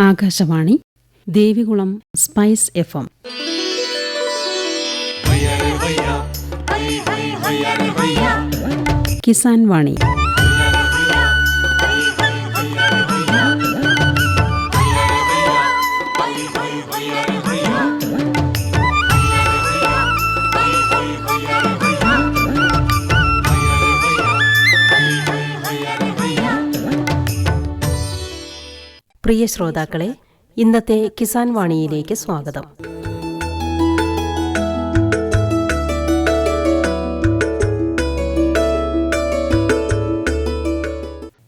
Akashvani Devikulam spice FM. Kisan വാണി. പ്രിയ ശ്രോതാക്കളെ, ഇന്നത്തെ കിസാൻ വാണിയിലേക്ക് സ്വാഗതം.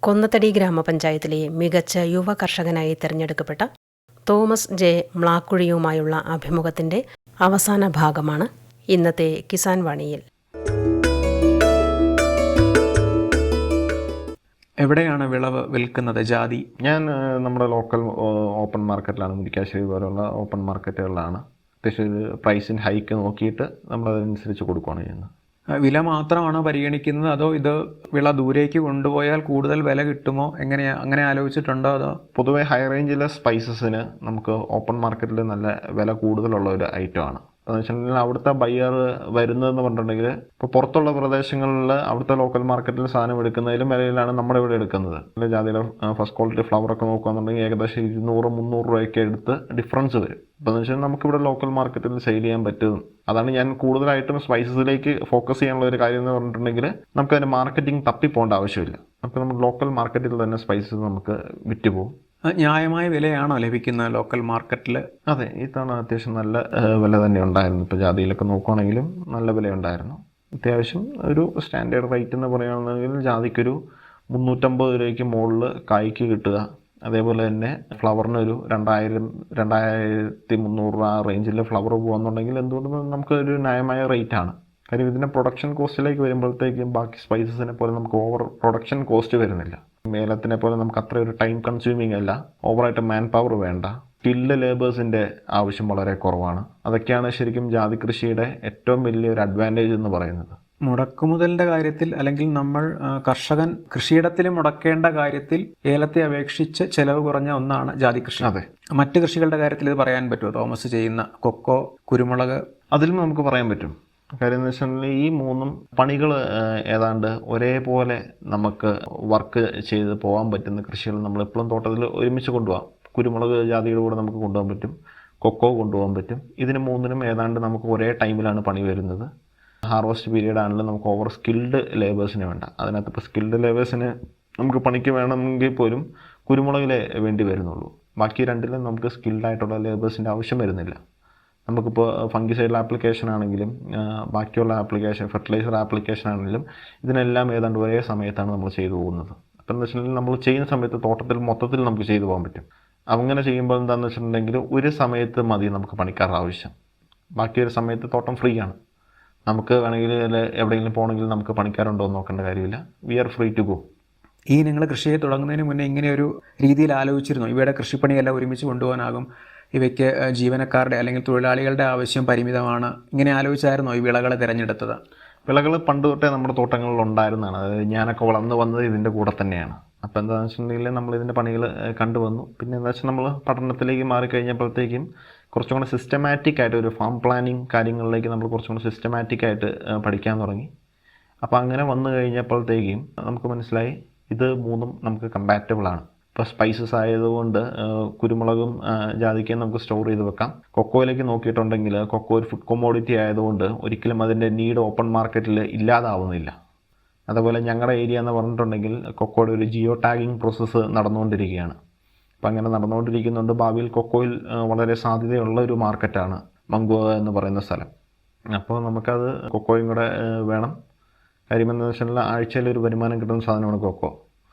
കൊന്നത്തടി ഗ്രാമപഞ്ചായത്തിലെ മികച്ച യുവ കർഷകനായി തിരഞ്ഞെടുക്കപ്പെട്ട തോമസ് ജെ മ്ലാക്കുഴിയുമായുള്ള അഭിമുഖത്തിന്റെ അവസാന ഭാഗമാണ് ഇന്നത്തെ കിസാൻ വാണിയിൽ. എവിടെയാണ് വിളവ് വിൽക്കുന്നത്? ജാതി ഞാൻ നമ്മുടെ ലോക്കൽ ഓപ്പൺ മാർക്കറ്റിലാണ്, മുരിക്കാശ്ശേരി പോലുള്ള ഓപ്പൺ മാർക്കറ്റുകളിലാണ്. അത്യാവശ്യം പ്രൈസിൻ്റെ ഹൈക്ക് നോക്കിയിട്ട് നമ്മളതനുസരിച്ച് കൊടുക്കുകയാണ് ചെയ്യുന്നത്. വില മാത്രമാണോ പരിഗണിക്കുന്നത്, അതോ ഇത് വിള ദൂരേക്ക് കൊണ്ടുപോയാൽ കൂടുതൽ വില കിട്ടുമോ, അങ്ങനെ ആലോചിച്ചിട്ടുണ്ടോ? അതോ പൊതുവേ ഹൈ റേഞ്ചിലെ സ്പൈസസിന് നമുക്ക് ഓപ്പൺ മാർക്കറ്റിൽ നല്ല വില കൂടുതലുള്ള ഒരു ഐറ്റമാണ്. എന്ന് വെച്ചിട്ടുണ്ടെങ്കിൽ അവിടുത്തെ ബയ്യർ വരുന്നതെന്ന് പറഞ്ഞിട്ടുണ്ടെങ്കിൽ ഇപ്പോൾ പുറത്തുള്ള പ്രദേശങ്ങളിൽ അവിടുത്തെ ലോക്കൽ മാർക്കറ്റിൽ സാധനം എടുക്കുന്നതിലും വിലയിലാണ് നമ്മുടെ ഇവിടെ എടുക്കുന്നത്. ജാതിയുടെ ഫസ്റ്റ് ക്വാളിറ്റി ഫ്ലവറൊക്കെ നോക്കുകയാണെന്നുണ്ടെങ്കിൽ ഏകദേശം 200-300 രൂപയൊക്കെ എടുത്ത് ഡിഫറൻസ് വരും. ഇപ്പോൾ എന്ന് വെച്ചാൽ നമുക്കിവിടെ ലോക്കൽ മാർക്കറ്റിൽ സെയിൽ ചെയ്യാൻ പറ്റും. അതാണ് ഞാൻ കൂടുതലായിട്ടും സ്പൈസസിലേക്ക് ഫോക്കസ് ചെയ്യാനുള്ള ഒരു കാര്യം എന്ന് പറഞ്ഞിട്ടുണ്ടെങ്കിൽ നമുക്കതിൻ്റെ മാർക്കറ്റിംഗ് തപ്പിപ്പോകേണ്ട ആവശ്യമില്ല. നമുക്ക് നമ്മുടെ ലോക്കൽ മാർക്കറ്റിൽ തന്നെ സ്പൈസസ് നമുക്ക് വിറ്റുപോകും. ന്യായമായ വിലയാണോ ലഭിക്കുന്നത് ലോക്കൽ മാർക്കറ്റിൽ? അതെ, ഇത്തവണ അത്യാവശ്യം നല്ല വില തന്നെ ഉണ്ടായിരുന്നു. ഇപ്പോൾ ജാതിയിലൊക്കെ നോക്കുകയാണെങ്കിലും നല്ല വിലയുണ്ടായിരുന്നു. അത്യാവശ്യം ഒരു സ്റ്റാൻഡേർഡ് റേറ്റ് എന്ന് പറയുകയാണെങ്കിൽ ജാതിക്കൊരു 350 രൂപയ്ക്ക് മുകളിൽ കായ്ക്ക് കിട്ടുക. അതേപോലെ തന്നെ ഫ്ലവറിനൊരു 2000-2300 രൂപ ആ റേഞ്ചിൽ ഫ്ലവർ പോകുന്നുണ്ടെങ്കിൽ എന്തുകൊണ്ടും നമുക്കൊരു ന്യായമായ റേറ്റാണ്. കാര്യം ഇതിൻ്റെ പ്രൊഡക്ഷൻ കോസ്റ്റിലേക്ക് വരുമ്പോഴത്തേക്കും ബാക്കി സ്പൈസസിനെ പോലെ നമുക്ക് ഓവർ പ്രൊഡക്ഷൻ കോസ്റ്റ് വരുന്നില്ല. ഏലത്തിനെ പോലെ നമുക്ക് അത്ര ഒരു ടൈം കൺസ്യൂമിങ് അല്ല, ഓവറായിട്ട് മാൻ പവർ വേണ്ട, സ്കിൽഡ് ലേബേഴ്സിൻ്റെ ആവശ്യം വളരെ കുറവാണ്. അതൊക്കെയാണ് ശരിക്കും ജാതി കൃഷിയുടെ ഏറ്റവും വലിയൊരു അഡ്വാൻറ്റേജ് എന്ന് പറയുന്നത്. മുടക്കുമുതലിൻ്റെ കാര്യത്തിൽ, അല്ലെങ്കിൽ നമ്മൾ കർഷകൻ കൃഷിയിടത്തിൽ മുടക്കേണ്ട കാര്യത്തിൽ ഏലത്തെ അപേക്ഷിച്ച് ചെലവ് കുറഞ്ഞ ഒന്നാണ് ജാതി കൃഷി. അതെ. മറ്റ് കൃഷികളുടെ കാര്യത്തിൽ ഇത് പറയാൻ പറ്റുമോ? തോമസ് ചെയ്യുന്ന കൊക്കോ, കുരുമുളക്, അതിലും നമുക്ക് പറയാൻ പറ്റും. കാര്യം എന്ന് വെച്ചിട്ടുണ്ടെങ്കിൽ ഈ മൂന്നും പണികൾ ഏതാണ്ട് ഒരേപോലെ നമുക്ക് വർക്ക് ചെയ്ത് പോകാൻ പറ്റുന്ന കൃഷികൾ നമ്മളെപ്പോഴും തോട്ടത്തിൽ ഒരുമിച്ച് കൊണ്ടുപോകാം. കുരുമുളക് ജാതിയുടെ കൂടെ നമുക്ക് കൊണ്ടുപോകാൻ പറ്റും, കൊക്കോ കൊണ്ടുപോകാൻ പറ്റും. ഇതിന് മൂന്നിനും ഏതാണ്ട് നമുക്ക് ഒരേ ടൈമിലാണ് പണി വരുന്നത്. ഹാർവസ്റ്റ് പീരീഡ് ആണെങ്കിലും നമുക്ക് ഓവർ സ്കിൽഡ് ലേബേഴ്സിന് വേണ്ട. അതിനകത്ത് ഇപ്പോൾ സ്കിൽഡ് ലേബേഴ്സിന് നമുക്ക് പണിക്ക് വേണമെങ്കിൽ പോലും കുരുമുളകിലേ വേണ്ടി വരുന്നുള്ളൂ. ബാക്കി രണ്ടിലും നമുക്ക് സ്കിൽഡായിട്ടുള്ള ലേബേഴ്സിൻ്റെ ആവശ്യം വരുന്നില്ല. നമുക്കിപ്പോൾ ഫംഗിസൈഡൽ ആപ്ലിക്കേഷൻ ആണെങ്കിലും ബാക്കിയുള്ള ആപ്ലിക്കേഷൻ, ഫെർട്ടിലൈസർ ആപ്ലിക്കേഷൻ ആണെങ്കിലും ഇതിനെല്ലാം ഏതാണ്ട് ഒരേ സമയത്താണ് നമ്മൾ ചെയ്തു പോകുന്നത്. അപ്പം എന്ന് വെച്ചിട്ടുണ്ടെങ്കിൽ നമ്മൾ ചെയ്യുന്ന സമയത്ത് തോട്ടത്തിൽ മൊത്തത്തിൽ നമുക്ക് ചെയ്തു പോകാൻ പറ്റും. അങ്ങനെ ചെയ്യുമ്പോൾ എന്താണെന്ന് വെച്ചിട്ടുണ്ടെങ്കിൽ ഒരു സമയത്ത് മതി നമുക്ക് പണിക്കാർ ആവശ്യം. ബാക്കി ഒരു സമയത്ത് തോട്ടം ഫ്രീ ആണ്. നമുക്ക് വേണമെങ്കിൽ എവിടെയെങ്കിലും പോകണമെങ്കിൽ നമുക്ക് പണിക്കാരുണ്ടോ എന്ന് നോക്കേണ്ട കാര്യമില്ല. We are free to go. ഈ നിങ്ങൾ കൃഷിയെ തുടങ്ങുന്നതിന് മുന്നേ ഇങ്ങനെയൊരു രീതിയിൽ ആലോചിച്ചിരുന്നു, ഇവയുടെ കൃഷിപ്പണിയെല്ലാം ഒരുമിച്ച് കൊണ്ടുപോകാനാകും, ഇവയ്ക്ക് ജീവനക്കാരുടെ അല്ലെങ്കിൽ തൊഴിലാളികളുടെ ആവശ്യം പരിമിതമാണ്, ഇങ്ങനെ ആലോചിച്ചായിരുന്നോ ഈ വിളകളെ തിരഞ്ഞെടുത്തത്? വിളകൾ പണ്ട് തൊട്ടേ നമ്മുടെ തോട്ടങ്ങളിൽ ഉണ്ടായിരുന്നതാണ്. അതായത് ഞാനൊക്കെ വളർന്നു വന്നത് ഇതിൻ്റെ കൂടെ തന്നെയാണ്. അപ്പോൾ എന്താണെന്ന് വെച്ചിട്ടുണ്ടെങ്കിൽ നമ്മൾ ഇതിൻ്റെ പണികൾ കണ്ടുവന്നു. പിന്നെ എന്താ വെച്ചാൽ നമ്മൾ പഠനത്തിലേക്ക് മാറിക്കഴിഞ്ഞപ്പോഴത്തേക്കും കുറച്ചും കൂടെ സിസ്റ്റമാറ്റിക് ആയിട്ട് ഒരു ഫാം പ്ലാനിങ് കാര്യങ്ങളിലേക്ക് നമ്മൾ കുറച്ചും കൂടെ സിസ്റ്റമാറ്റിക് ആയിട്ട് പഠിക്കാൻ തുടങ്ങി. അപ്പോൾ അങ്ങനെ വന്നു കഴിഞ്ഞപ്പോഴത്തേക്കും നമുക്ക് മനസ്സിലായി ഇത് മൂന്നും നമുക്ക് കമ്പാറ്റബിളാണ്. ഇപ്പോൾ സ്പൈസസ് ആയതുകൊണ്ട് കുരുമുളകും ജാതിക്കയും നമുക്ക് സ്റ്റോർ ചെയ്ത് വെക്കാം. കൊക്കോയിലേക്ക് നോക്കിയിട്ടുണ്ടെങ്കിൽ കൊക്കോ ഒരു ഫുഡ് കൊമോഡിറ്റി ആയതുകൊണ്ട് ഒരിക്കലും അതിൻ്റെ നീഡ് ഓപ്പൺ മാർക്കറ്റിൽ ഇല്ലാതാവുന്നില്ല. അതുപോലെ ഞങ്ങളുടെ ഏരിയ എന്ന് പറഞ്ഞിട്ടുണ്ടെങ്കിൽ കൊക്കോയുടെ ഒരു ജിയോ ടാഗിങ് പ്രോസസ്സ് നടന്നുകൊണ്ടിരിക്കുകയാണ്. അപ്പം അങ്ങനെ നടന്നുകൊണ്ടിരിക്കുന്നുണ്ട്. ഭാവിയിൽ കൊക്കോയിൽ വളരെ സാധ്യതയുള്ള ഒരു മാർക്കറ്റാണ് മംഗോ എന്ന് പറയുന്ന സ്ഥലം. അപ്പോൾ നമുക്കത് കൊക്കോയും കൂടെ വേണം. കാര്യമെന്ന് വെച്ചാൽ ആഴ്ചയിൽ ഒരു വരുമാനം കിട്ടുന്ന സാധനമാണ് കൊക്കോ.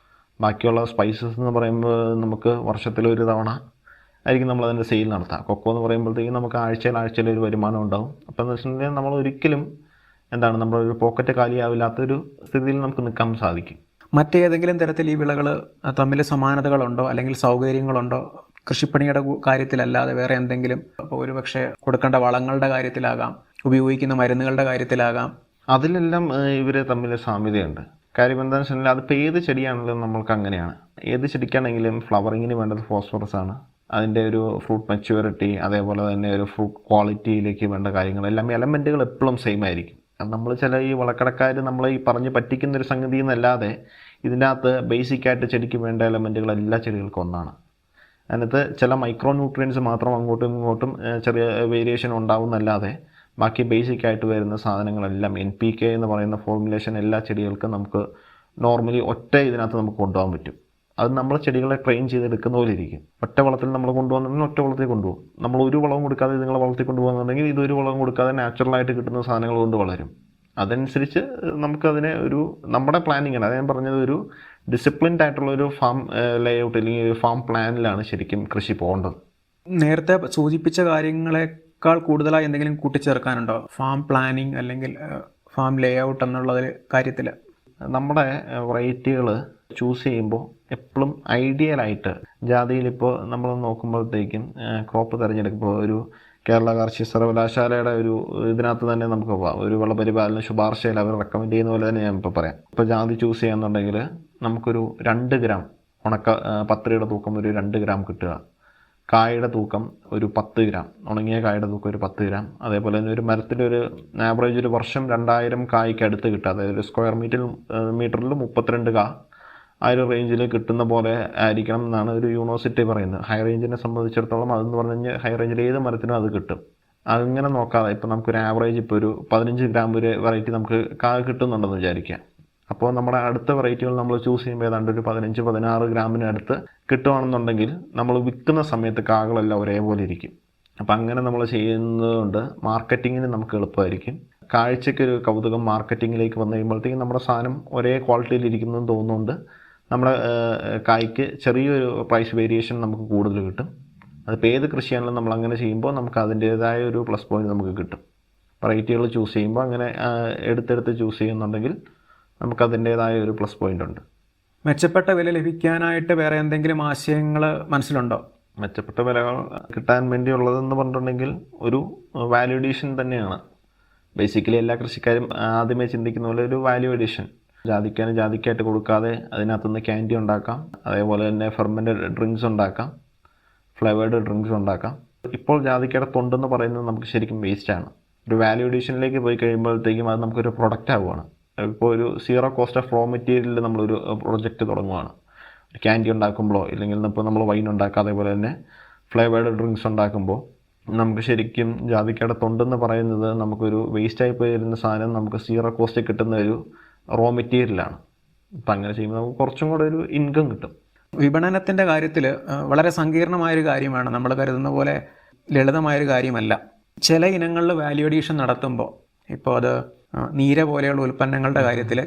ബാക്കിയുള്ള സ്പൈസസ് എന്ന് പറയുമ്പോൾ നമുക്ക് വർഷത്തിലൊരു തവണ ആയിരിക്കും നമ്മളതിൻ്റെ സെയിൽ നടത്താം. കൊക്കോ എന്ന് പറയുമ്പോഴത്തേക്കും നമുക്ക് ആഴ്ചയിൽ ഒരു വരുമാനം ഉണ്ടാകും. അപ്പോൾ എന്ന് വെച്ചിട്ടുണ്ടെങ്കിൽ നമ്മൾ ഒരിക്കലും നമ്മുടെ ഒരു പോക്കറ്റ് കാലിയാവില്ലാത്തൊരു സ്ഥിതിയിൽ നമുക്ക് നിൽക്കാൻ സാധിക്കും. മറ്റേതെങ്കിലും തരത്തിൽ ഈ വിളകൾ തമ്മിൽ സമാനതകളുണ്ടോ, അല്ലെങ്കിൽ സൗകര്യങ്ങളുണ്ടോ? കൃഷിപ്പണിയുടെ കാര്യത്തിലല്ലാതെ വേറെ എന്തെങ്കിലും, അപ്പോൾ ഒരു പക്ഷേ കൊടുക്കേണ്ട വളങ്ങളുടെ കാര്യത്തിലാകാം, ഉപയോഗിക്കുന്ന മരുന്നുകളുടെ കാര്യത്തിലാകാം, അതിലെല്ലാം ഇവർ തമ്മിൽ സാമ്യതയുണ്ട്. കാര്യം എന്താണെന്ന് വെച്ചിട്ടുണ്ടെങ്കിൽ അതിപ്പോൾ ഏത് ചെടിയാണെങ്കിലും നമ്മൾക്ക് അങ്ങനെയാണ്. ഏത് ചെടിക്കാണെങ്കിലും ഫ്ലവറിങ്ങിന് വേണ്ടത് ഫോസ്ഫറസ് ആണ്, അതിൻ്റെ ഒരു ഫ്രൂട്ട് മെച്യൂരിറ്റി, അതേപോലെ തന്നെ ഒരു ഫ്രൂട്ട് ക്വാളിറ്റിയിലേക്ക് വേണ്ട കാര്യങ്ങളെല്ലാം എലമെൻറ്റുകൾ എപ്പോഴും സെയിം ആയിരിക്കും. നമ്മൾ ചില ഈ വളക്കടക്കാർ നമ്മൾ ഈ പറഞ്ഞ് പറ്റിക്കുന്നൊരു സംഗതി എന്നല്ലാതെ ഇതിൻ്റെ അകത്ത് ബേസിക്കായിട്ട് ചെടിക്ക് വേണ്ട എലമെൻറ്റുകൾ എല്ലാ ചെടികൾക്കും ഒന്നാണ്. അതിനകത്ത് ചില മൈക്രോ ന്യൂട്രിയൻസ് മാത്രം അങ്ങോട്ടും ഇങ്ങോട്ടും ചെറിയ വേരിയേഷൻ ഉണ്ടാവുന്നല്ലാതെ ബാക്കി ബേസിക്കായിട്ട് വരുന്ന സാധനങ്ങളെല്ലാം NPK എന്ന് പറയുന്ന ഫോർമുലേഷൻ എല്ലാ ചെടികൾക്കും നമുക്ക് നോർമലി ഒറ്റ ഇതിനകത്ത് നമുക്ക് കൊണ്ടുപോകാൻ പറ്റും. അത് നമ്മൾ ചെടികളെ ട്രെയിൻ ചെയ്തെടുക്കുന്ന പോലെ ഇരിക്കും. ഒറ്റ വളത്തിൽ നമ്മൾ കൊണ്ടുപോകുന്നുണ്ടെങ്കിൽ ഒറ്റ വളത്തിൽ കൊണ്ടുപോകും. നമ്മൾ ഒരു വളവും കൊടുക്കാതെ നിങ്ങളെ വളർത്തി കൊണ്ടുപോകുന്നുണ്ടെങ്കിൽ ഇതൊരു വളവും കൊടുക്കാതെ നാച്ചുറലായിട്ട് കിട്ടുന്ന സാധനങ്ങൾ കൊണ്ട് വളരും. അതനുസരിച്ച് നമുക്കതിനെ ഒരു നമ്മുടെ പ്ലാനിങ്ങാണ്, അത് ഞാൻ പറഞ്ഞത്, ഒരു ഡിസിപ്ലിൻഡ് ആയിട്ടുള്ള ഒരു ഫാം ലേഔട്ട് അല്ലെങ്കിൽ ഒരു ഫാം പ്ലാനിലാണ് ശരിക്കും കൃഷി പോകേണ്ടത്. നേരത്തെ സൂചിപ്പിച്ച കാര്യങ്ങളെക്കാൾ കൂടുതലായി എന്തെങ്കിലും കൂട്ടിച്ചേർക്കാനുണ്ടോ ഫാം പ്ലാനിങ് അല്ലെങ്കിൽ ഫാം ലേഔട്ട് എന്നുള്ള കാര്യത്തിൽ? നമ്മുടെ വെറൈറ്റികൾ ചൂസ് ചെയ്യുമ്പോൾ എപ്പോഴും ഐഡിയലായിട്ട് ജാതിയിലിപ്പോൾ നമ്മൾ നോക്കുമ്പോഴത്തേക്കും ക്രോപ്പ് തിരഞ്ഞെടുക്കുമ്പോൾ ഒരു കേരള കാർഷിക സർവകലാശാലയുടെ ഒരു ഇതിനകത്ത് തന്നെ നമുക്ക് ഒരു വിളപരിപാലന ശുപാർശയിൽ അവർ റെക്കമെൻഡ് ചെയ്യുന്ന പോലെ തന്നെ ഞാൻ ഇപ്പോൾ പറയാം. ഇപ്പോൾ ജാതി ചൂസ് ചെയ്യാന്നുണ്ടെങ്കിൽ നമുക്കൊരു 2 ഗ്രാം ഉണക്ക പത്രിയുടെ തൂക്കം ഒരു 2 ഗ്രാം കിട്ടുക, കായയുടെ തൂക്കം ഒരു 10 ഗ്രാം, ഉണങ്ങിയ കായയുടെ തൂക്കം ഒരു 10 ഗ്രാം, അതേപോലെ തന്നെ ഒരു മരത്തിൻ്റെ ഒരു ആവറേജ് ഒരു വർഷം 2000 കായ്ക്ക് അടുത്ത് കിട്ടുക, അതായത് ഒരു സ്ക്വയർ മീറ്ററിൽ 32 കാ ആ ഒരു റേഞ്ചിൽ കിട്ടുന്ന പോലെ ആയിരിക്കണം എന്നാണ് ഒരു യൂണിവേഴ്സിറ്റി പറയുന്നത്. ഹൈ റേഞ്ചിനെ സംബന്ധിച്ചിടത്തോളം അതെന്ന് പറഞ്ഞു കഴിഞ്ഞാൽ ഹൈ റേഞ്ചിൽ ഏത് മരത്തിനും അത് കിട്ടും. അങ്ങനെ നോക്കാതെ ഇപ്പോൾ നമുക്കൊരു ആവറേജ് ഇപ്പോൾ ഒരു 15 ഗ്രാം ഒരു വെറൈറ്റി നമുക്ക് കിട്ടുന്നുണ്ടെന്ന് വിചാരിക്കാം. അപ്പോൾ നമ്മുടെ അടുത്ത വെറൈറ്റികൾ നമ്മൾ ചൂസ് ചെയ്യുമ്പോൾ ഏതാണ്ട് ഒരു 15-16 ഗ്രാമിന് അടുത്ത് കിട്ടുകയാണെന്നുണ്ടെങ്കിൽ നമ്മൾ വിൽക്കുന്ന സമയത്ത് കാകളെല്ലാം ഒരേപോലെ ഇരിക്കും. അപ്പം അങ്ങനെ നമ്മൾ ചെയ്യുന്നതുകൊണ്ട് മാർക്കറ്റിങ്ങിന് നമുക്ക് എളുപ്പമായിരിക്കും. കാഴ്ചയ്ക്കൊരു കൗതുകം മാർക്കറ്റിങ്ങിലേക്ക് വന്നു കഴിയുമ്പോഴത്തേക്കും നമ്മുടെ സാധനം ഒരേ ക്വാളിറ്റിയിൽ ഇരിക്കുന്നതെന്ന് തോന്നുന്നുണ്ട് നമ്മുടെ കായ്ക്ക് ചെറിയൊരു പ്രൈസ് വേരിയേഷൻ നമുക്ക് കൂടുതൽ കിട്ടും. അതിപ്പോൾ ഏത് കൃഷിയാണെങ്കിലും നമ്മൾ അങ്ങനെ ചെയ്യുമ്പോൾ നമുക്ക് അതിൻ്റേതായ ഒരു പ്ലസ് പോയിന്റ് നമുക്ക് കിട്ടും. വെറൈറ്റികൾ ചൂസ് ചെയ്യുമ്പോൾ അങ്ങനെ എടുത്തെടുത്ത് ചൂസ് ചെയ്യുന്നുണ്ടെങ്കിൽ നമുക്കതിൻ്റേതായ ഒരു പ്ലസ് പോയിന്റ് ഉണ്ട്. മെച്ചപ്പെട്ട വില ലഭിക്കാനായിട്ട് വേറെ എന്തെങ്കിലും ആശയങ്ങൾ മനസ്സിലുണ്ടോ? മെച്ചപ്പെട്ട വിലകൾ കിട്ടാൻ വേണ്ടിയുള്ളതെന്ന് പറഞ്ഞിട്ടുണ്ടെങ്കിൽ ഒരു വാല്യൂ അഡീഷൻ തന്നെയാണ്. ബേസിക്കലി എല്ലാ കൃഷിക്കാരും ആദ്യമേ ചിന്തിക്കുന്ന പോലെ ഒരു വാല്യൂ അഡീഷൻ. ജാതിക്കായിട്ട് കൊടുക്കാതെ അതിനകത്തുനിന്ന് ക്യാൻഡി ഉണ്ടാക്കാം, അതേപോലെ തന്നെ ഫെർമെൻറ്റഡ് ഡ്രിങ്ക്സ് ഉണ്ടാക്കാം, ഫ്ലേവേർഡ് ഡ്രിങ്ക്സ് ഉണ്ടാക്കാം. ഇപ്പോൾ ജാതിക്കയുടെ തൊണ്ടെന്ന് പറയുന്നത് നമുക്ക് ശരിക്കും വേസ്റ്റാണ്. ഒരു വാല്യൂ അഡീഷനിലേക്ക് പോയി കഴിയുമ്പോഴത്തേക്കും അത് നമുക്കൊരു പ്രൊഡക്റ്റ് ആവുകയാണ്. ഇപ്പോൾ ഒരു സീറോ കോസ്റ്റ് ഓഫ് റോ മെറ്റീരിയലിൽ നമ്മളൊരു പ്രൊജക്റ്റ് തുടങ്ങുകയാണ്. ക്യാൻഡി ഉണ്ടാക്കുമ്പോഴോ ഇല്ലെങ്കിൽ ഇപ്പോൾ നമ്മൾ വൈൻ ഉണ്ടാക്കുക, അതേപോലെ തന്നെ ഫ്ലേവേർഡ് ഡ്രിങ്ക്സ് ഉണ്ടാക്കുമ്പോൾ നമുക്ക് ശരിക്കും ജാതിക്കയുടെ തൊണ്ടെന്ന് പറയുന്നത് നമുക്കൊരു വേസ്റ്റായി പോയിരുന്ന സാധനം നമുക്ക് സീറോ കോസ്റ്റ് കിട്ടുന്ന ഒരു റോ മെറ്റീരിയലാണ്. അപ്പം അങ്ങനെ ചെയ്യുമ്പോൾ നമുക്ക് കുറച്ചും കൂടെ ഒരു ഇൻകം കിട്ടും. വിപണനത്തിൻ്റെ കാര്യത്തിൽ വളരെ സങ്കീർണമായൊരു കാര്യമാണ്, നമ്മൾ കരുതുന്ന പോലെ ലളിതമായൊരു കാര്യമല്ല. ചില ഇനങ്ങളിൽ വാല്യൂ അഡീഷൻ നടത്തുമ്പോൾ, ഇപ്പോൾ അത് നീര പോലെയുള്ള ഉൽപ്പന്നങ്ങളുടെ കാര്യത്തിൽ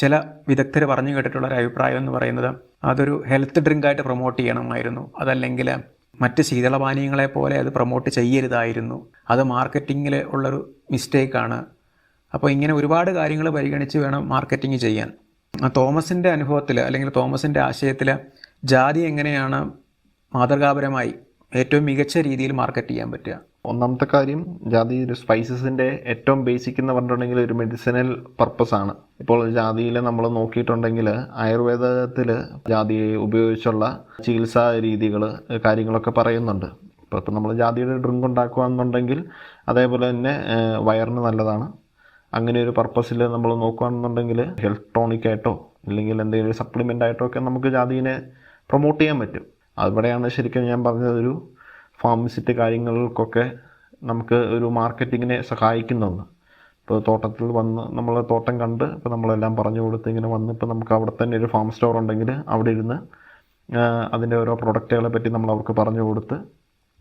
ചില വിദഗ്ധർ പറഞ്ഞു കേട്ടിട്ടുള്ളൊരു അഭിപ്രായം എന്ന് പറയുന്നത് അതൊരു ഹെൽത്ത് ഡ്രിങ്കായിട്ട് പ്രൊമോട്ട് ചെയ്യണമായിരുന്നു, അതല്ലെങ്കിൽ മറ്റ് ശീതളപാനീയങ്ങളെ പോലെ അത് പ്രൊമോട്ട് ചെയ്യരുതായിരുന്നു, അത് മാർക്കറ്റിങ്ങിൽ ഉള്ളൊരു മിസ്റ്റേക്കാണ്. അപ്പോൾ ഇങ്ങനെ ഒരുപാട് കാര്യങ്ങൾ പരിഗണിച്ച് വേണം മാർക്കറ്റിംഗ് ചെയ്യാൻ. തോമസിൻ്റെ അനുഭവത്തിൽ അല്ലെങ്കിൽ തോമസിൻ്റെ ആശയത്തിൽ ജാതി എങ്ങനെയാണ് മാതൃകാപരമായി ഏറ്റവും മികച്ച രീതിയിൽ മാർക്കറ്റ് ചെയ്യാൻ പറ്റുക? ഒന്നാമത്തെ കാര്യം, ജാതി ഒരു സ്പൈസസിൻ്റെ ഏറ്റവും ബേസിക് എന്ന് പറഞ്ഞിട്ടുണ്ടെങ്കിൽ ഒരു മെഡിസിനൽ പർപ്പസാണ്. ഇപ്പോൾ ജാതിയിൽ നമ്മൾ നോക്കിയിട്ടുണ്ടെങ്കിൽ ആയുർവേദത്തിൽ ജാതി ഉപയോഗിച്ചുള്ള ചികിത്സാ രീതികൾ കാര്യങ്ങളൊക്കെ പറയുന്നുണ്ട്. ഇപ്പോൾ നമ്മൾ ജാതിയുടെ ഡ്രിങ്ക് ഉണ്ടാക്കുകയാണെന്നുണ്ടെങ്കിൽ അതേപോലെ തന്നെ വയറിന് നല്ലതാണ്. അങ്ങനെ ഒരു പർപ്പസിൽ നമ്മൾ നോക്കുകയാണെന്നുണ്ടെങ്കിൽ ഹെൽത്ത് ടോണിക്കായിട്ടോ അല്ലെങ്കിൽ എന്തെങ്കിലും സപ്ലിമെൻ്റ് ആയിട്ടോ ഒക്കെ നമുക്ക് ജാതിനെ പ്രൊമോട്ട് ചെയ്യാൻ പറ്റും. അവിടെയാണ് ശരിക്കും ഞാൻ പറഞ്ഞതൊരു ഫാർമസിസ്റ്റ് കാര്യങ്ങൾക്കൊക്കെ നമുക്ക് ഒരു മാർക്കറ്റിങ്ങിനെ സഹായിക്കുന്നതെന്ന്. ഇപ്പോൾ തോട്ടത്തിൽ വന്ന് നമ്മൾ തോട്ടം കണ്ട് ഇപ്പോൾ നമ്മളെല്ലാം പറഞ്ഞു കൊടുത്ത് ഇങ്ങനെ വന്ന് ഇപ്പോൾ നമുക്ക് അവിടെ തന്നെ ഒരു ഫാം സ്റ്റോർ ഉണ്ടെങ്കിൽ അവിടെ ഇരുന്ന് അതിൻ്റെ ഓരോ പ്രൊഡക്റ്റുകളെ പറ്റി നമ്മൾ അവർക്ക് പറഞ്ഞു കൊടുത്ത്,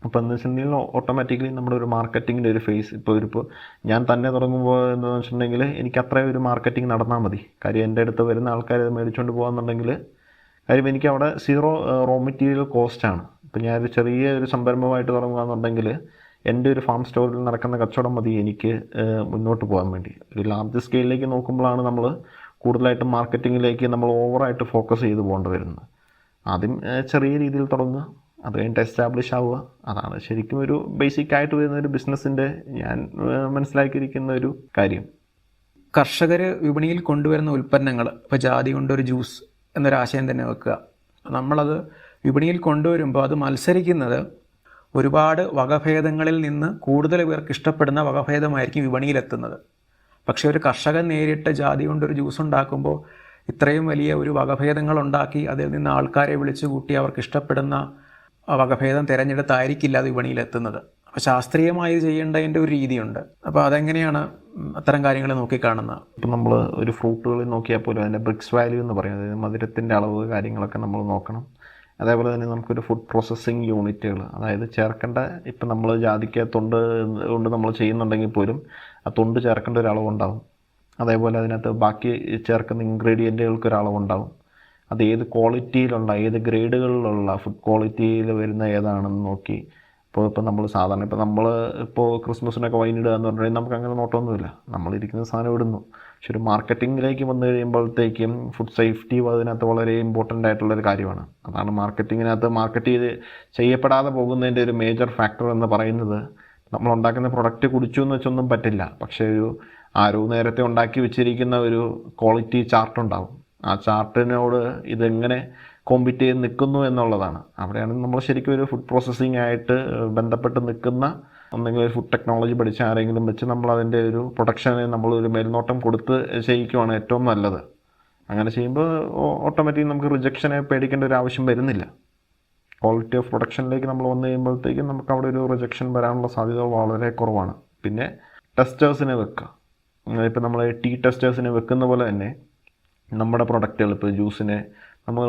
അപ്പോൾ എന്ന് വെച്ചിട്ടുണ്ടെങ്കിൽ ഓട്ടോമാറ്റിക്കലി നമ്മുടെ ഒരു മാർക്കറ്റിങ്ങിൻ്റെ ഒരു ഫേസ് ഇപ്പോൾ ഞാൻ തന്നെ തുടങ്ങുമ്പോൾ എന്താണെന്ന് വെച്ചിട്ടുണ്ടെങ്കിൽ എനിക്ക് അത്രയും ഒരു മാർക്കറ്റിംഗ് നടന്നാൽ മതി. കാര്യം എൻ്റെ അടുത്ത് വരുന്ന ആൾക്കാർ മേടിച്ചുകൊണ്ട് പോകുകയെന്നുണ്ടെങ്കിൽ കാര്യം എനിക്ക് അവിടെ സീറോ റോ മെറ്റീരിയൽ കോസ്റ്റാണ്. ഇപ്പോൾ ഞാനൊരു ചെറിയ ഒരു സംരംഭമായിട്ട് തുടങ്ങുകയെന്നുണ്ടെങ്കിൽ എൻ്റെ ഒരു ഫാം സ്റ്റോറിൽ നടക്കുന്ന കച്ചവടം മതി എനിക്ക് മുന്നോട്ട് പോകാൻ വേണ്ടി. ഒരു ലാർജ് സ്കെയിലിലേക്ക് നോക്കുമ്പോഴാണ് നമ്മൾ കൂടുതലായിട്ടും മാർക്കറ്റിങ്ങിലേക്ക് നമ്മൾ ഓവറായിട്ട് ഫോക്കസ് ചെയ്ത് പോകേണ്ടി വരുന്നത്. ആദ്യം ചെറിയ രീതിയിൽ തുടങ്ങുക, അത് കഴിഞ്ഞിട്ട് എസ്റ്റാബ്ലിഷ് ആവുക. അതാണ് ശരിക്കും ഒരു ബേസിക് ആയിട്ട് വരുന്ന ഒരു ബിസിനസ്സിൻ്റെ ഞാൻ മനസ്സിലാക്കിയിരിക്കുന്ന ഒരു കാര്യം. കർഷകർ വിപണിയിൽ കൊണ്ടുവരുന്ന ഉൽപ്പന്നങ്ങൾ, ഇപ്പോൾ ജാതി കൊണ്ടൊരു ജ്യൂസ് എന്നൊരാശയം തന്നെ വെക്കുക, നമ്മളത് വിപണിയിൽ കൊണ്ടുവരുമ്പോൾ അത് മത്സരിക്കുന്നത് ഒരുപാട് വകഭേദങ്ങളിൽ നിന്ന് കൂടുതൽ പേർക്ക് ഇഷ്ടപ്പെടുന്ന വകഭേദമായിരിക്കും വിപണിയിലെത്തുന്നത്. പക്ഷേ ഒരു കർഷകൻ നേരിട്ട് ജാതി കൊണ്ടൊരു ജ്യൂസ് ഉണ്ടാക്കുമ്പോൾ ഇത്രയും വലിയ ഒരു വകഭേദങ്ങൾ ഉണ്ടാക്കി അതിൽ നിന്ന് ആൾക്കാരെ വിളിച്ചു കൂട്ടി അവർക്ക് ഇഷ്ടപ്പെടുന്ന വകഭേദം തിരഞ്ഞെടുത്തായിരിക്കില്ല അത് വിപണിയിലെത്തുന്നത്. അപ്പോൾ ശാസ്ത്രീയമായി ചെയ്യേണ്ടതിൻ്റെ ഒരു രീതിയുണ്ട്. അപ്പോൾ അതെങ്ങനെയാണ് അത്തരം കാര്യങ്ങൾ നോക്കിക്കാണുന്നത്? ഇപ്പം നമ്മൾ ഒരു ഫ്രൂട്ടുകളിൽ നോക്കിയാൽ പോലും അതിൻ്റെ ബ്രിക്സ് വാല്യൂ എന്ന് പറയുന്നത്, അതായത് മധുരത്തിൻ്റെ അളവ് കാര്യങ്ങളൊക്കെ നമ്മൾ നോക്കണം. അതേപോലെ തന്നെ നമുക്കൊരു ഫുഡ് പ്രോസസ്സിങ് യൂണിറ്റുകൾ, അതായത് ചേർക്കേണ്ട, ഇപ്പം നമ്മൾ ജാതിക്ക തൊണ്ട് കൊണ്ട് നമ്മൾ ചെയ്യുന്നുണ്ടെങ്കിൽ പോലും ആ തൊണ്ട് ചേർക്കേണ്ട ഒരു അളവുണ്ടാവും. അതേപോലെ അതിനകത്ത് ബാക്കി ചേർക്കുന്ന ഇൻഗ്രീഡിയൻറ്റുകൾക്ക് ഒരു അളവുണ്ടാവും. അത് ഏത് ക്വാളിറ്റിയിലുള്ള, ഏത് ഗ്രേഡുകളിലുള്ള ഫുഡ് ക്വാളിറ്റിയിൽ വരുന്ന ഏതാണെന്ന് നോക്കി. ഇപ്പം നമ്മൾ സാധാരണ ഇപ്പോൾ ക്രിസ്മസിനൊക്കെ വൈനിടുക എന്ന് പറഞ്ഞാൽ നമുക്ക് അങ്ങനെ നോട്ടമൊന്നുമില്ല, നമ്മളിരിക്കുന്ന സാധനം ഇടുന്നു. പക്ഷെ ഒരു മാർക്കറ്റിങ്ങിലേക്ക് വന്നു കഴിയുമ്പോഴത്തേക്കും ഫുഡ് സേഫ്റ്റി അതിനകത്ത് വളരെ ഇമ്പോർട്ടൻ്റ് ആയിട്ടുള്ളൊരു കാര്യമാണ്. അതാണ് മാർക്കറ്റിങ്ങിനകത്ത് മാർക്കറ്റ് ചെയ്യപ്പെടാതെ പോകുന്നതിൻ്റെ ഒരു മേജർ ഫാക്ടർ എന്ന് പറയുന്നത്. നമ്മളുണ്ടാക്കുന്ന പ്രൊഡക്റ്റ് കുടിച്ചു എന്ന് വെച്ചൊന്നും പറ്റില്ല, പക്ഷേ ആരോ നേരത്തെ ഉണ്ടാക്കി വെച്ചിരിക്കുന്ന ഒരു ക്വാളിറ്റി ചാർട്ടുണ്ടാവും. ആ ചാർട്ടിനോട് ഇതെങ്ങനെ കോമ്പീറ്റ് ചെയ്ത് നിൽക്കുന്നു എന്നുള്ളതാണ്. അവിടെയാണ് നമ്മൾ ശരിക്കും ഒരു ഫുഡ് പ്രോസസ്സിംഗ് ആയിട്ട് ബന്ധപ്പെട്ട് നിൽക്കുന്ന, ഒന്നെങ്കിൽ ഒരു ഫുഡ് ടെക്നോളജി പഠിച്ച ആരെങ്കിലും വെച്ച് നമ്മൾ അതിൻ്റെ ഒരു പ്രൊഡക്ഷനെ നമ്മളൊരു മേൽനോട്ടം കൊടുത്ത് ചെയ്യിക്കുവാണ് ഏറ്റവും നല്ലത്. അങ്ങനെ ചെയ്യുമ്പോൾ ഓട്ടോമാറ്റിക്കലി നമുക്ക് റിജക്ഷനെ പേടിക്കേണ്ട ഒരു ആവശ്യം വരുന്നില്ല. ക്വാളിറ്റി ഓഫ് പ്രൊഡക്ഷനിലേക്ക് നമ്മൾ വന്നു കഴിയുമ്പോഴത്തേക്കും നമുക്ക് അവിടെ ഒരു റിജക്ഷൻ വരാനുള്ള സാധ്യത വളരെ കുറവാണ്. പിന്നെ ടെസ്റ്റേഴ്സിനെ വെക്കുക. ഇപ്പം നമ്മൾ ടീ ടെസ്റ്റേഴ്സിനെ വെക്കുന്ന പോലെ തന്നെ നമ്മുടെ പ്രൊഡക്റ്റുകൾ, ഇപ്പോൾ ജ്യൂസിനെ നമ്മൾ